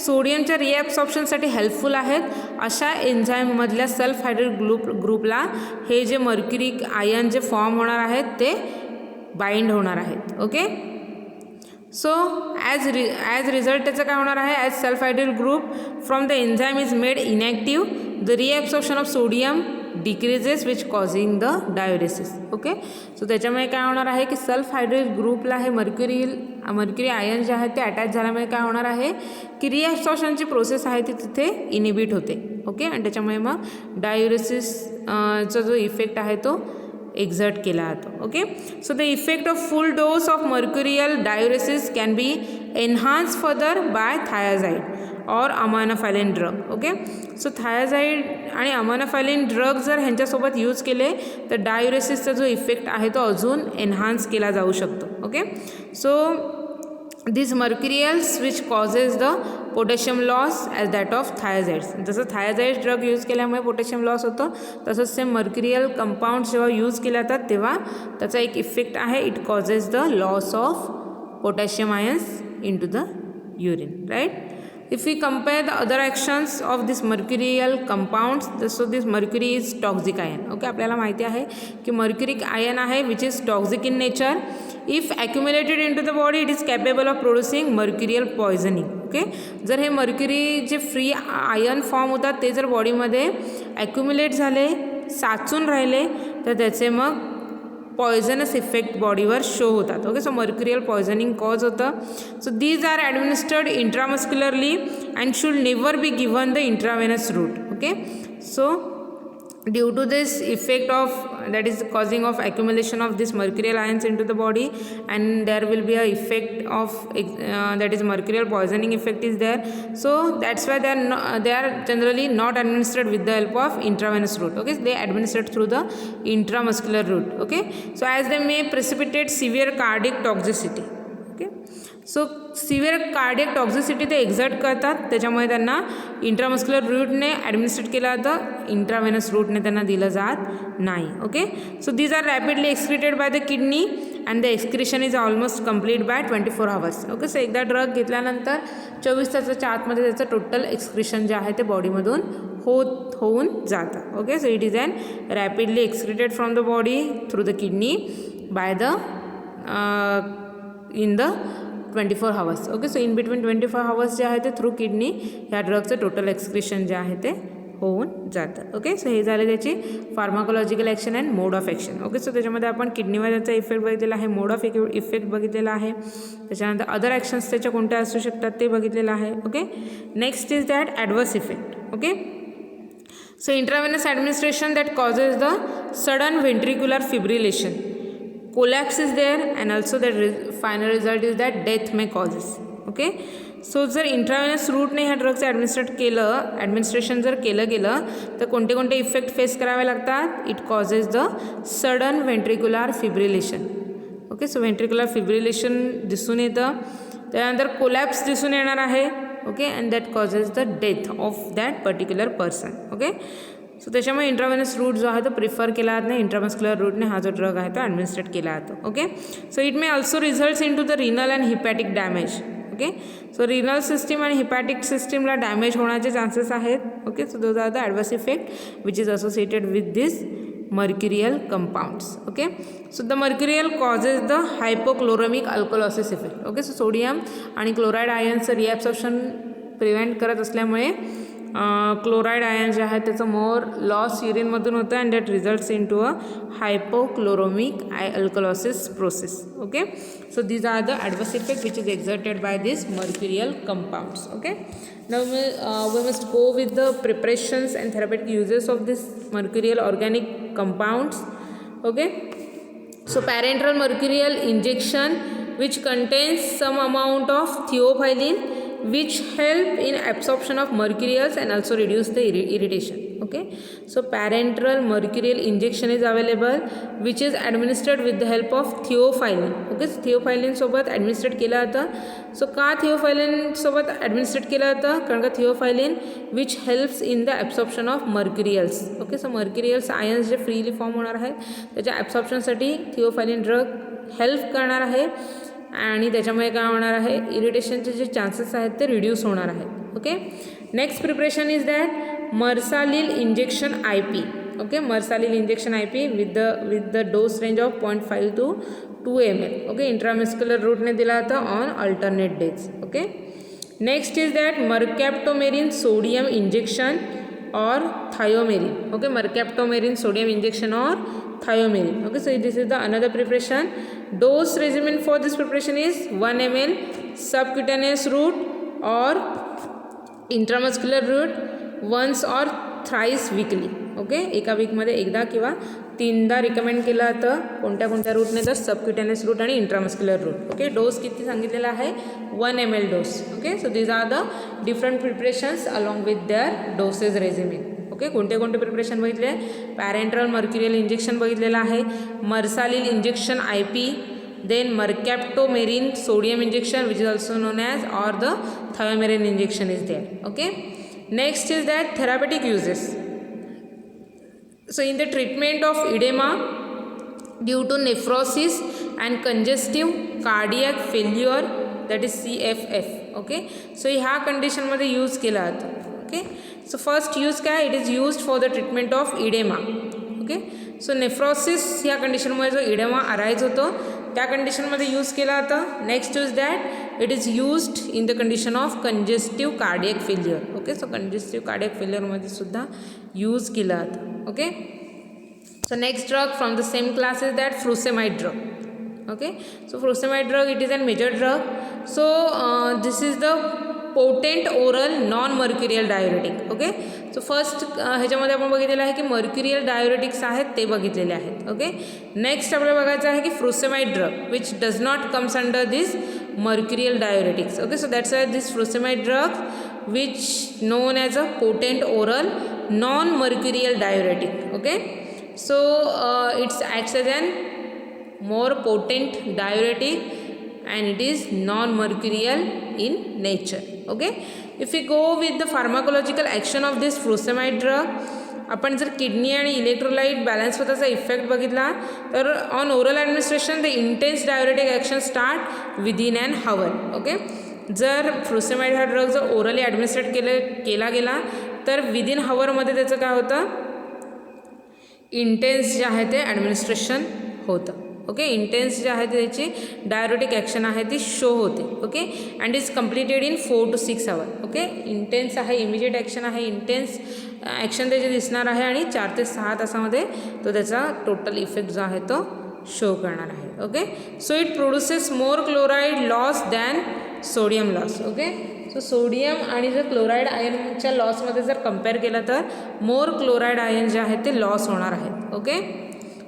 सोडियमच्या रिॲब्सॉर्प्शनसाठी हेल्पफुल आहेत अशा एन्झाईममधल्या सल्फ हायड्रिल ग्रुपला हे जे मर्क्युरिक आयन जे फॉर्म होणार आहेत ते बाइंड होणार आहेत. ओके, सो ॲज रिझल्ट त्याचं काय होणार आहे, as sulphydryl group from the enzyme is made inactive the reabsorption of sodium decreases which causing the diuresis. Okay, so त्याच्यामुळे काय होणार आहे की सल्फ हायड्रिल ग्रुपला हे मर्क्युरी आयन जे आहेत ते अटॅच झाल्यामुळे काय होणार आहे की रिॲब्सॉर्प्शनची प्रोसेस आहे ती तिथे इनिबिट होते. ओके, आणि त्याच्यामुळे मग डायुरेसिसचा जो इफेक्ट आहे तो एक्झर्ट केला जातो. Okay, so the effect of full dose of mercurial diuresis can be enhance further by thiazide और aminophylline drug. Okay, so thiazide आणि अमानोफायलिन ड्रग जर ह्यांच्यासोबत यूज केले तर डायुरेसिसचा जो इफेक्ट आहे तो अजून एन्हान्स केला जाऊ शकतो. Okay, so these mercurials which causes the potassium loss as that of thiazides. जसं थायाझाईड ड्रग यूज केल्यामुळे पोटॅशियम लॉस होतो तसंच सेम मर्क्युरियल कंपाऊंड्स जेव्हा यूज केले जातात तेव्हा त्याचा एक इफेक्ट आहे, it causes the loss of potassium ions in to the urine. Right, if we compare the other actions of this mercurial compounds, so this mercury is toxic ion. Okay, आपल्याला माहिती आहे की मर्क्युरिक आयन आहे which is toxic in nature. If accumulated into the body it is capable of producing mercurial poisoning. Okay, जर हे मर्क्युरी जे फ्री आयन फॉर्म होतात ते जर बॉडीमध्ये ॲक्युमुलेट झाले, साचून राहिले तर त्याचे मग पॉयझनस इफेक्ट बॉडीवर शो होतात. Okay, so mercurial poisoning cause होतं. So these are administered intramuscularly and should never be given the intravenous route. Okay, so due to this effect of that is causing of accumulation of this mercurial ions into the body and there will be a effect of that is mercurial poisoning effect is there. So that's why they are generally not administered with the help of intravenous route. Okay, they are administered through the intramuscular route. Okay, so as they may precipitate severe cardiac toxicity. Okay, so severe cardiac toxicity ते एक्झर्ट करतात त्याच्यामुळे त्यांना इंट्रामस्क्युलर रूटने ॲडमिनिस्ट्रेट केलं जातं, इंट्राव्हेनस रूटने त्यांना दिलं जात नाही. Okay, so these are rapidly excreted by the kidney and the excretion is almost complete by 24 hours. Okay, so एकदा ड्रग घेतल्यानंतर 24 तासाच्या आतमध्ये त्याचं टोटल एक्सक्रिशन जे आहे ते बॉडीमधून होऊन जातं. Okay, so it is and rapidly excreted from the body through the kidney by the in the 24 hours. Okay, so in between 24 hours जे आहे ते थ्रू किडनी ह्या ड्रगचं टोटल एक्सक्रिशन जे आहे ते होऊन जातं. ओके, सो हे झाले त्याची pharmacological action and mode of action. Okay, so त्याच्यामध्ये आपण किडनीवर त्याचा इफेक्ट बघितलेला आहे, मोड ऑफ इफेक्ट बघितलेला आहे, त्याच्यानंतर अदर ॲक्शन्स त्याच्या कोणत्या असू शकतात ते बघितलेलं आहे. Okay, next is that adverse effect. Okay, so intravenous administration that causes the sudden ventricular fibrillation, collapse is there, and also the final result is that death may causes. Okay, so जर इंट्रावेनस रूटने ह्या ड्रगचं ॲडमिनिस्ट्रेशन जर केलं गेलं तर कोणते कोणते इफेक्ट फेस करावे लागतात. It causes the sudden ventricular fibrillation. Okay, so ventricular fibrillation दिसून येतं, त्यानंतर कोलॅप्स दिसून येणार आहे. Okay, and that causes the death of that particular person. Okay, so त्याच्यामुळे इंट्रावेनस रूट जो आहे तो प्रिफर केला जात नाही, इंट्रामस्क्युलर रूटने हा जो ड्रग आहे तो ॲडमिनिस्ट्रेट केला जातो. Okay, so it may also results in to the renal and hepatic damage. Okay, so renal system आणि हिपॅटिक सिस्टीमला डॅमेज होण्याचे चान्सेस आहेत. Okay, so those are the adverse effect which is associated with this mercurial compounds. Okay, so the mercurial causes the hypochloremic alkalosis effect. Okay, so sodium आणि क्लोराईड आयन्सचं रिॲब्सॉर्प्शन प्रिव्हेंट करत असल्यामुळे क्लोराईड आयन जे आहे त्याचं मोर लॉस युरिनमधून होतं and that results in to a hypochloremic alkalosis process. Okay, so these are the adverse effect which is exerted by this mercurial compounds. Okay, now we must go with the preparations and therapeutic uses of this mercurial organic compounds. Okay, so parenteral mercurial injection which contains some amount of theophylline which help in absorption of mercurials and also reduce the irritation. Okay, so parenteral mercurial injection is available which is administered with the help of theophylline. Okay, so theophylline सोबत ॲडमिनिस्ट्रेट केलं जातं. सो का थिओफायलिन सोबत ॲडमिनिस्ट्रेट केलं जातं, कारण का theophylline which helps in the absorption of mercurials. Okay, so mercurials ions जे फ्रीली फॉर्म होणार आहेत त्याच्या ॲब्सॉर्प्शनसाठी थिओफायलिन ड्रग हेल्प करणार आहे आणि त्याच्यामुळे काय होणार आहे, इरिटेशनचे जे चान्सेस आहेत ते रिड्यूस होणार आहेत. Okay, next preparation is that mersalyl injection IP. Okay, mersalyl injection IP with the dose range of 0.5 to 2 ml. Okay, intramuscular रूटने दिला होता on alternate days. Okay, next is that mercaptomerin sodium injection or thiomerin. Okay, mercaptomerin sodium injection or thiomerin. Okay, so this is the another preparation. Dose regimen for this preparation is 1 ml subcutaneous route or intramuscular route once or thrice weekly. Okay, एका वीकमध्ये एकदा किंवा 3दा रिकमेंड केलं जातं. कोणत्या कोणत्या रूटने तर सबक्युटेनियस रूट आणि इंट्रामस्क्युलर रूट. ओके, डोस किती सांगितलेला आहे 1 ml dose. Okay, so these are the different preparations along with their dosage regimen. Okay, कोणते कोणते प्रिपरेशन बघितले, पॅरेंट्रल मर्क्युरियल इंजेक्शन बघितलेलं आहे, mersalyl injection IP, then mercaptomerin sodium injection which is also known as or the thiomerin injection is there. Okay, next is that therapeutic uses. So in the treatment of edema due to nephrosis and congestive cardiac failure, that is CFF. Okay, so ह्या कंडिशनमध्ये यूज केला जातो. ओके, सो फर्स्ट यूज काय, it is used for the treatment of oedema. Okay, so nephrosis ह्या कंडिशनमध्ये जो इडेमा अराईज होतो त्या कंडिशनमध्ये यूज केला जातं. Next is that it is used in the condition of congestive cardiac failure. Okay, so congestive cardiac फेल्युअरमध्ये सुद्धा यूज केला जातं. Okay, so next drug from the same class is that furosemide drug. Okay, so furosemide drug, it is a major drug. So this is the potent oral non mercurial diuretic. Okay, so first ह्याच्यामध्ये आपण बघितलेलं आहे की मर्क्युरियल डायुरेटिक्स आहेत ते बघितलेले आहेत. ओके, नेक्स्ट आपल्याला बघायचं आहे की furosemide drug which does not comes under this mercurial diuretics. Okay, so that's why this furosemide drug which known as a potent oral non-mercurial diuretic. Okay, so it acts as an more potent diuretic and it is non-mercurial in nature. Okay, if we go with the pharmacological action of this furosemide drug, आपण जर किडनी आणि इलेक्ट्रोलाइट बॅलन्स होताचा इफेक्ट बघितला तर on oral administration the intense diuretic action start within an hour. Okay, जर फ्रुसेमाइड हा ड्रग जर ओरली ॲडमिनिस्ट्रेट केला गेला तर विदिन हावरमध्ये त्याचं काय होतं, इंटेन्स जे आहे ते ॲडमिनिस्ट्रेशन होतं. ओके. इंटेन्स जे आहे त्याची डायरेटिक ॲक्शन आहे ती शो होते. Okay. And is completed in 4 to 6 hours. Okay. Intense आहे, इमिजिएट ॲक्शन आहे, इंटेन्स ॲक्शन त्याचे दिसणार आहे आणि 4 ते 6 तासामध्ये तो त्याचा टोटल इफेक्ट जो आहे तो शो करणार आहे. Okay. So it produces more chloride loss than sodium loss. Okay. So sodium आणि जर क्लोराईड आयनच्या लॉसमध्ये जर कम्पेअर केलं तर मोर क्लोराईड आयन जे आहेत ते लॉस होणार आहेत. Okay.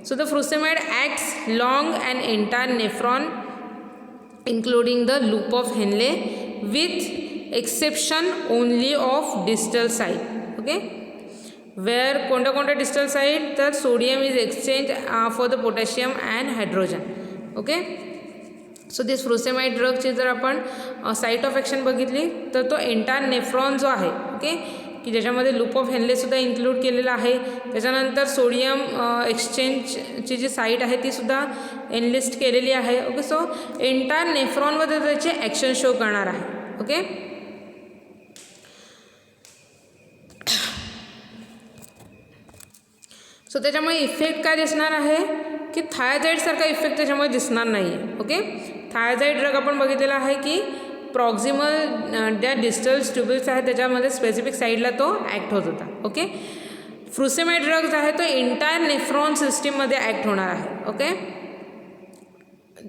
So the frusemide acts long and entire nephron including the loop of Henle with exception only of distal site. Okay. Where कोणत्या distal site तर sodium is exchanged for the potassium and hydrogen. Okay. So this frusemide ड्रगची जर आपण साईट ऑफ ॲक्शन बघितली तर तो एंटायर नेफ्रॉन जो आहे, ओके, की ज्याच्यामध्ये लूप ऑफ हेनलेसुद्धा इन्क्लूड केलेला आहे. त्याच्यानंतर सोडियम एक्सचेंजची जी साईट आहे ती सुद्धा एनलिस्ट केलेली आहे. ओके. सो एंटायर नेफ्रॉनमध्ये त्याचे ॲक्शन शो करणार आहे. ओके. सो त्याच्यामुळे इफेक्ट काय दिसणार आहे की थायझाईडसारखा इफेक्ट त्याच्यामुळे दिसणार नाही आहे. ओके. थायझाईड ड्रग आपण बघितलेला आहे की प्रॉक्झिमल ज्या डिस्टल ट्युबल्स आहेत त्याच्यामध्ये स्पेसिफिक साईडला तो ॲक्ट होत होता. ओके. फ्रुसेमाइड ड्रग जो आहे तो एंटायर नेफ्रॉन सिस्टीममध्ये ॲक्ट होणार आहे. ओके.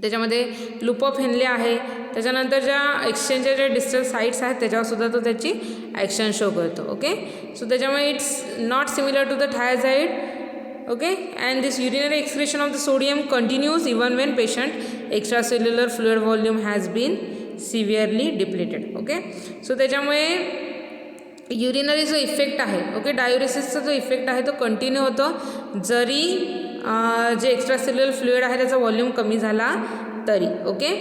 त्याच्यामध्ये लूप ऑफ हेनले आहे, त्याच्यानंतर ज्या एक्सचेंजच्या ज्या डिस्टल साईट्स आहेत त्याच्यावरसुद्धा तो त्याची ॲक्शन शो करतो. ओके. सो त्याच्यामुळे it's not similar to the thiazide. Okay, and this urinary excretion of the sodium continues even when patient extracellular fluid volume has been severely depleted. Okay. So त्याच्यामुळे युरिनरी जो इफेक्ट आहे, ओके, डायुरेसिसचा जो इफेक्ट आहे तो कंटिन्यू होतो जरी जे एक्स्ट्रासेल्युलर फ्लुइड आहे त्याचा व्हॉल्यूम कमी झाला तरी. Okay.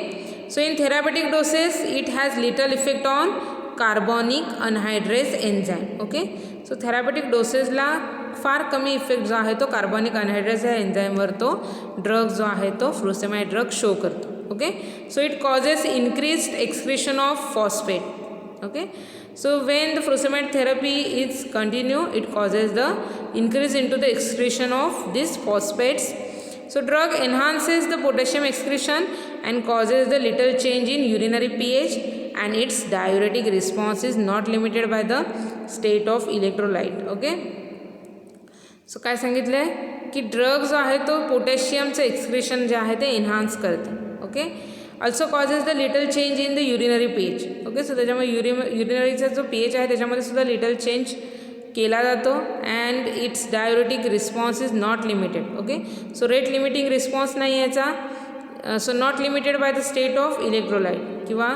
So in therapeutic doses it has little effect on carbonic anhydrase enzyme. Okay. So therapeutic डोसेसला फार कमी इफेक्ट जो आहे तो कार्बॉनिक अनहायड्रेस या एन्झाईमवर तो ड्रग जो आहे तो फ्रुसेमाइड ड्रग शो करतो. Okay. So it causes increased excretion of phosphate. Okay. So when the frusemide therapy is continue it causes the increase into the excretion of these phosphates. So drug enhances the potassium excretion and causes the little change in urinary pH, and its diuretic response is not limited by the state of electrolyte. Okay. So काय सांगितलं आहे की ड्रग जो आहे तो पोटॅशियमचं एक्सक्रेशन जे आहे ते एन्हान्स करते. Okay. Also causes the little change in the urinary pH. Okay. So त्याच्यामुळे युरिनरीचा जो पीएच आहे त्याच्यामध्ये सुद्धा लिटल चेंज केला जातो. And it's diuretic response is not limited. Okay. So rate limiting response नाही याचा. So not limited by the state of electrolyte किंवा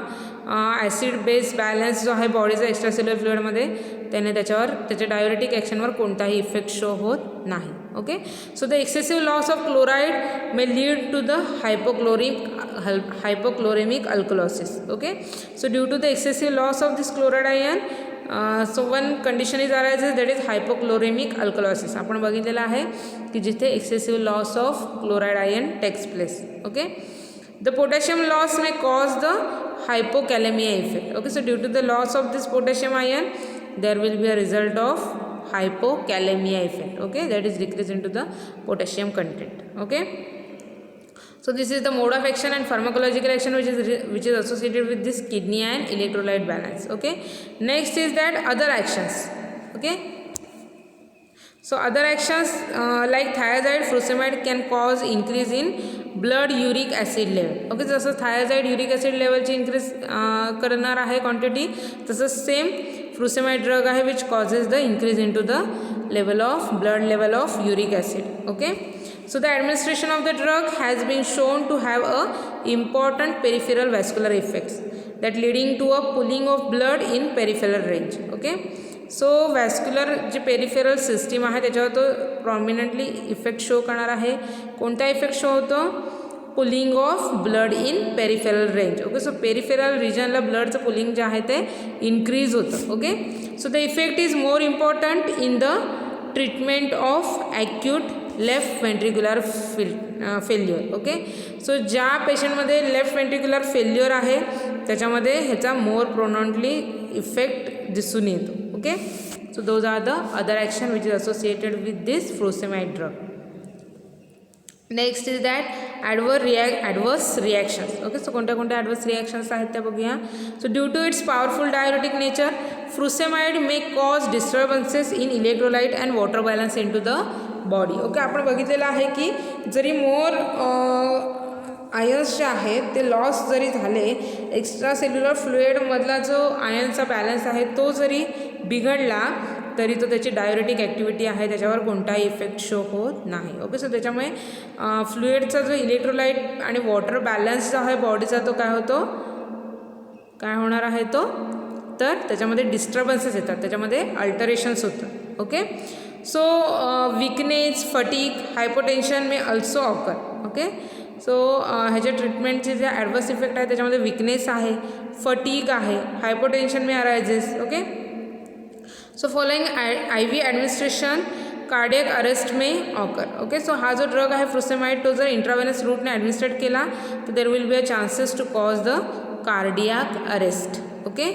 ॲसिड बेस बॅलन्स जो आहे बॉडीचा एक्स्ट्रासेल्युलर फ्लुइडमध्ये त्याने त्याच्या डायुरेटिक ॲक्शनवर कोणताही इफेक्ट शो होत नाही. Okay. So the excessive loss of chloride may lead to the hypochloremic alkalosis. Okay. So due to the excessive loss of this chloride ion so one condition is arises that is hypochloremic alkalosis. आपण बघितलेलं आहे की जिथे excessive loss of chloride ion takes place. Okay. The potassium loss may cause the hypokalemia effect. Okay, so due to the loss of this potassium ion, there will be a result of hypokalemia effect. Okay, that is decrease into the potassium content. Okay, so this is the mode of action and pharmacological action which is associated with this kidney and electrolyte balance. Okay, next is that other actions. Okay. So other actions like thiazide, furosemide can cause increase in blood uric acid level. Okay, जसं thiazide uric acid लेवलची increase करणार आहे क्वांटिटी, तसंच सेम furosemide ड्रग आहे which causes the increase into the blood level of uric acid. Okay, so the administration of the drug has been shown to have a important peripheral vascular effects that leading to a pooling of blood in peripheral range. Okay. So vascular जी पेरिफेरल सिस्टीम आहे त्याच्यावर तो प्रॉमिनंटली इफेक्ट शो करणार आहे. कोणता इफेक्ट शो होतो? Pooling of blood in peripheral range. Okay. So peripheral रिजनला ब्लडचं पुलिंग जे आहे ते इन्क्रीज होतं. Okay. So the effect is more important in the treatment of acute left ventricular failure. Okay. So ज्या पेशंटमध्ये लेफ्ट वेंट्रिक्युलर फेल्युअर आहे त्याच्यामध्ये ह्याचा मोर प्रोनॉन्टली इफेक्ट दिसून येतो. Okay, so those are the other action which is associated with this furosemide drug. Next is that adverse reactions. Okay, so कोणत्या कोणत्या ॲडवर्स रिॲक्शन्स आहेत त्या बघूया. So due to its powerful diuretic nature frusemide may cause disturbances in electrolyte and water balance in to the body. Okay, आपण बघितलेलं आहे की जरी मोर आयन्स जे आहेत ते लॉस जरी झाले, एक्स्ट्रा सेल्युलर फ्लुइडमधला जो आयन्सचा बॅलन्स आहे तो जरी बिघडला तरी तो त्याची डायुरेटिक ॲक्टिव्हिटी आहे त्याच्यावर कोणताही इफेक्ट शो होत नाही. ओके, सो त्याच्यामुळे फ्लुइडचा जो इलेक्ट्रोलाइट आणि वॉटर बॅलन्स जो आहे बॉडीचा तो काय होणार आहे तो, तर त्याच्यामध्ये डिस्टर्बन्सेस येतात, त्याच्यामध्ये अल्टरेशन्स होतात. Okay, so weakness, fatigue, hypotension may also occur. Okay, so ह्याच्या ट्रीटमेंटचे जे ॲडवर्स इफेक्ट आहे त्याच्यामध्ये विकनेस आहे, फटीग आहे, hypotension may arises. Okay, so following IV administration cardiac arrest may occur. Okay, so हा जो ड्रग आहे फ्रुसेमाइड तो जर इंट्रावेनस रूटने ॲडमिनिस्ट्रेट केला तर there will be a chances to cause the cardiac arrest. Okay,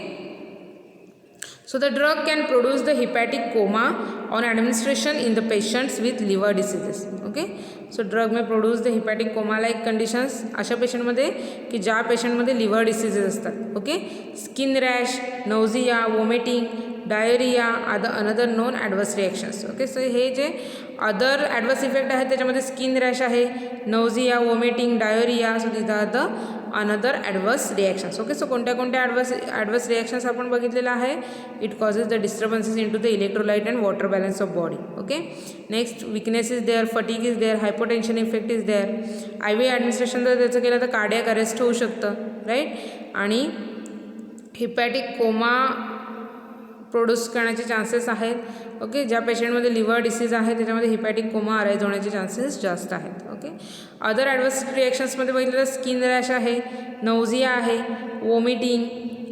so the drug can produce the hepatic coma on administration in the patients with liver diseases. Okay, so drug may produce the hepatic coma like conditions अशा पेशंटमध्ये की ज्या पेशंटमध्ये लिव्हर डिसीजेस असतात. Okay, skin rash, nausea, vomiting, diarrhoea another non adverse reactions. Okay, so हे जे अदर ॲडवर्स इफेक्ट आहेत त्याच्यामध्ये स्किन रॅश आहे, nausea, vomiting, diarrhoea, so these are the another adverse reactions. Okay, so कोणत्या कोणत्या ॲडवर्स रिॲक्शन्स आपण बघितलेलं आहे. It causes the disturbances in to the electrolyte and water balance of body. Okay, next weakness is there, fatigue is there, hypotension effect is there. IV administration जर त्याचं केलं तर कार्डियक अरेस्ट होऊ शकतं, राईट, आणि हिपॅटिक कोमा प्रोड्यूस करण्याचे चान्सेस आहेत. ओके, ज्या पेशंटमध्ये लिव्हर डिसीज आहे त्याच्यामध्ये हिपॅटिक कोमा अराईज होण्याचे चान्सेस जास्त आहेत. ओके, अदर ॲडवर्स रिॲक्शन्समध्ये बघितलं तर स्किन रॅश आहे, नौजिया आहे, vomiting,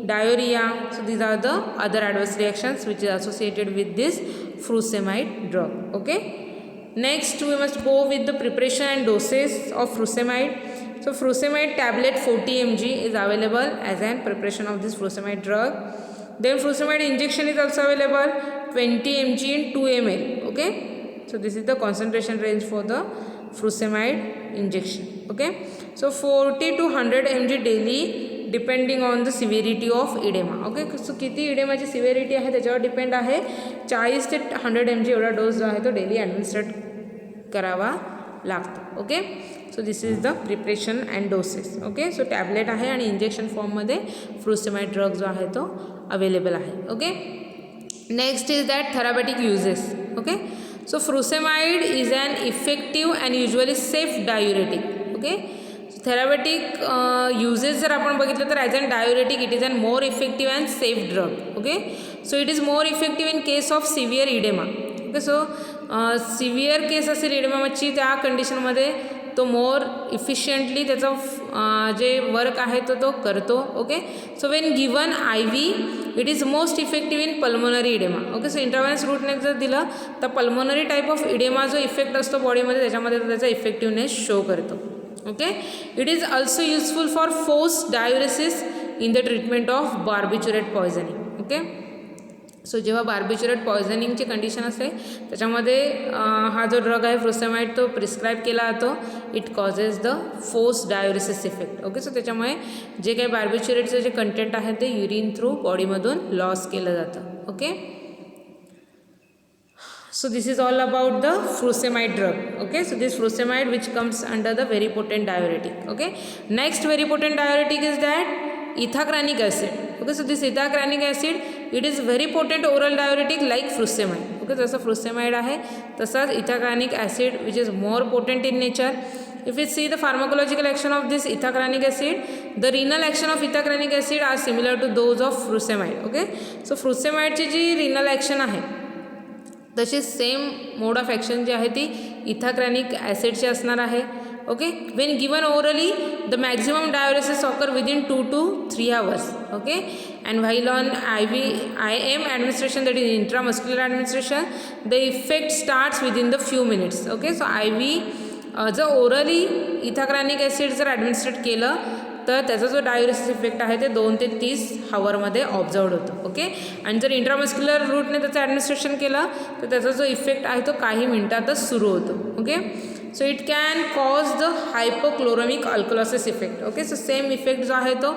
diarrhoea, so these are the other adverse reactions which is associated with this frusemide drug. Okay, next we must go with the preparation and doses of frusemide. So furosemide tablet 40 mg is available as an preparation of this furosemide drug. Then furosemide injection is also available 20 mg in 2 ml. Okay, so this is the concentration range for the furosemide injection. Okay, so 40 to 100 mg daily depending on the severity of edema. Okay, so किती इडेमाची सिव्हिरिटी आहे त्याच्यावर डिपेंड आहे. 40 ते 100 mg एवढा डोस जो आहे तो डेली ॲडमिनिस्ट्रेट करावा लागतो. Okay, so this is the preparation and doses. Okay, so tablet आहे आणि इंजेक्शन फॉर्ममध्ये फ्रुसेमाइड ड्रग जो आहे तो अवेलेबल आहे. Okay, next is that therapeutic uses. Okay, so frusemide is an effective and usually safe diuretic. Okay, therapeutic uses जर आपण बघितलं तर as an diuretic it is an more effective and safe drug. Okay, so it is more effective in case of severe oedema. Okay, so severe case असेल इडेमाची त्या कंडिशनमध्ये तो मोर इफिशियंटली त्याचं जे वर्क आहे तो करतो. Okay, so when given IV it is most effective in pulmonary oedema. Okay, so intravenous रूटने जर दिलं तर पल्मोनरी टाईप ऑफ इडेमा जो इफेक्ट असतो बॉडीमध्ये त्याच्यामध्ये त्याचा इफेक्टिव्हनेस शो करतो. Okay, it is also useful for forced diuresis in the treatment of barbiturate poisoning. Okay, so जेव्हा बार्बिच्युरेट पॉयझनिंगची कंडिशन असते त्याच्यामध्ये हा जो ड्रग आहे फ्रुसेमाइड तो प्रिस्क्राईब केला जातो. It causes the force diuresis effect. Okay, so त्याच्यामुळे जे काही बार्बिच्युरेटचं जे कंटेंट आहे ते युरिन थ्रू बॉडीमधून लॉस केलं जातं. Okay, so this is all about the furosemide drug. Okay, so this furosemide which comes under the very potent diuretic. Okay, next very potent diuretic is that ethacranic acid. Okay, so this ethacranic acid it is very potent oral diuretic like furosemide. Okay, जसं furosemide आहे तसाच ethacranic acid which is more potent in nature. If we see the pharmacological action of this ethacranic acid, the renal action of ethacranic acid are similar to those of furosemide. Okay, so furosemide ची जी renal action आहे तशीच सेम मोड ऑफ ॲक्शन जी आहे ती इथाक्रॅनिक ॲसिडची असणार आहे. Okay, when given orally the maximum diuresis occur within 2 to 3 hours. Okay, and while on IM administration that is intramuscular administration the effect starts within the few minutes. Okay, so जर ओरली इथाक्रॅनिक ॲसिड जर ॲडमिनिस्ट्रेट केलं तर त्याचा जो डायुरेसिस इफेक्ट आहे ते 2 ते 30 hourमध्ये ऑब्झर्वड होतं. ओके, आणि जर इंट्रामस्क्युलर रूटने त्याचं ॲडमिनिस्ट्रेशन केलं तर त्याचा जो इफेक्ट आहे तो काही मिनिटातच सुरू होतो. Okay, so it can cause the hypochloremic alkalosis effect. Okay, so same effect जो आहे तो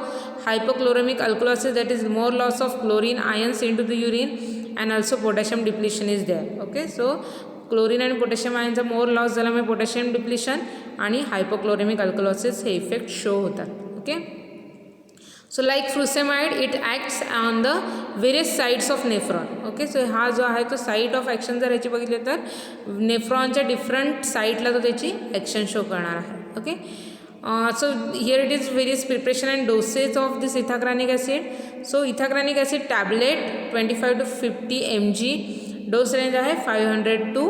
hypochloremic alkalosis, that is more loss of chlorine ions in to the urine and also potassium depletion is there. Okay, so chlorine आणि पोटॅशियम आयनचा मोर लॉस झाल्यामुळे पोटॅशियम डिप्लिशन आणि हायपोक्लोरॅमिक अल्कलॉसिस हे इफेक्ट शो होतात. Okay, so like frusemide it acts on the various sides of nephron. Okay, so हा जो आहे तो साईट ऑफ ॲक्शन जर याची बघितली तर नेफ्रॉनच्या डिफरंट साईटला तो त्याची ॲक्शन शो करणार आहे. Okay, so here it is various preparation and dosage of this ethacranic acid. So ethacranic acid tablet 25 to 50 mg, dose range आहे 500 to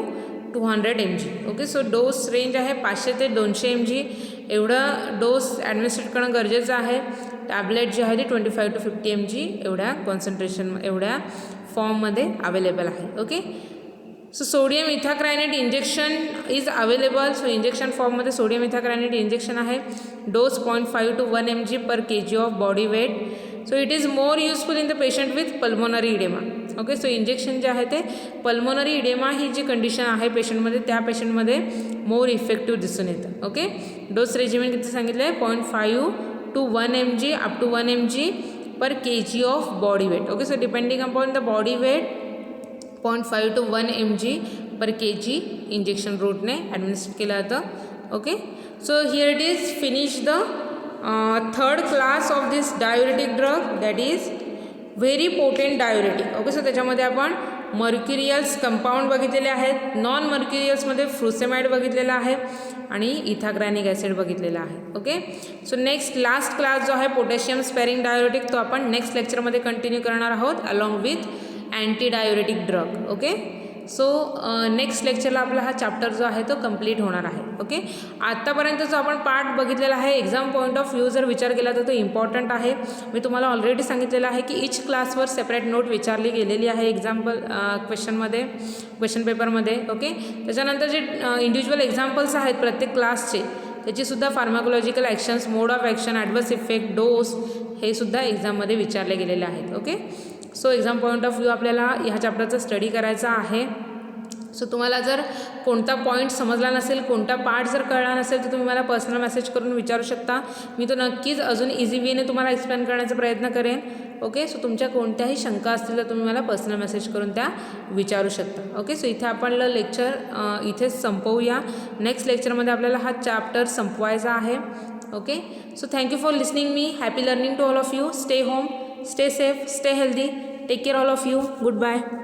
200 mg. Okay, so dose range आहे 500 ते 200 mg एवढं डोस ॲडमिनिस्ट्रेट करणं गरजेचं आहे. टॅबलेट जे आहे ते 25 to 50 mg एवढ्या कॉन्सन्ट्रेशन एवढ्या फॉर्ममध्ये अवेलेबल आहे. Okay, so sodium ethacrynate injection is available. So injection फॉर्ममध्ये सोडियम इथाक्रायनेट इंजेक्शन आहे. Dose 0.5 to 1 mg per kg of body weight. So it is more useful in the patient with pulmonary oedema. Okay, so injection जे आहे ते पल्मोनरी इडेमा ही जी कंडिशन आहे पेशंटमध्ये त्या पेशंटमध्ये मोर इफेक्टिव्ह दिसून येतं. ओके, डोस रेजिमेंट किती सांगितलं आहे 0.5 to 1 mg up to 1 mg per kg of body weight. Okay, so depending upon the body weight 0.5 to 1 mg per kg injection रूटने ॲडमिनिस्ट्रेट केलं जातं. Okay, so here it is finish the third class of this diuretic drug, that is very potent diuretic. Okay, so त्याच्यामध्ये आपण मर्क्युरियल्स कंपाऊंड बघितलेले आहेत, नॉन मर्क्युरियल्समध्ये फ्रुसेमाइड बघितलेला आहे आणि इथाग्रॅनिक ॲसिड बघितलेला आहे. Okay, so next last class जो आहे पोटॅशियम स्पेरिंग डायुरेटिक तो आपण नेक्स्ट लेक्चरमध्ये कंटिन्यू करणार आहोत along with anti diuretic drug. Okay, so next लेक्चरला आपला हा चॅप्टर जो आहे तो कंप्लीट होणार आहे. ओके, आत्तापर्यंत जो आपण पार्ट बघितलेला आहे एक्झाम पॉईंट ऑफ व्ह्यू जर विचार केला तर तो इम्पॉर्टंट आहे. मी तुम्हाला ऑलरेडी सांगितलेलं आहे की इच क्लासवर सेपरेट नोट विचारली गेलेली आहे एक्झाम्पल क्वेश्चन पेपरमध्ये. ओके, त्याच्यानंतर जे इंडिव्हिज्युअल एक्झाम्पल्स आहेत प्रत्येक क्लासचे त्याचीसुद्धा pharmacological actions, mode of action, adverse effect, dose हे सुद्धा एक्झाममध्ये विचारले गेलेले आहेत. Okay, so exam point of view आपल्याला ह्या चॅप्टरचा स्टडी करायचा आहे. सो तुम्हाला जर कोणता पॉईंट समजला नसेल, कोणता पार्ट जर कळला नसेल तर तुम्ही मला पर्सनल मेसेज करून विचारू शकता. मी तो नक्कीच अजून इझी वेने तुम्हाला एक्सप्लेन करण्याचा प्रयत्न करेन. ओके, सो तुमच्या कोणत्याही शंका असतील तर तुम्ही मला पर्सनल मेसेज करून त्या विचारू शकता. ओके, सो इथे आपण लेक्चर इथेच संपवूया. नेक्स्ट लेक्चरमध्ये आपल्याला हा चॅप्टर संपवायचा आहे. Okay, so thank you for listening मी. Happy learning to all of you. Stay home, stay safe, stay healthy, take care all of you. Goodbye.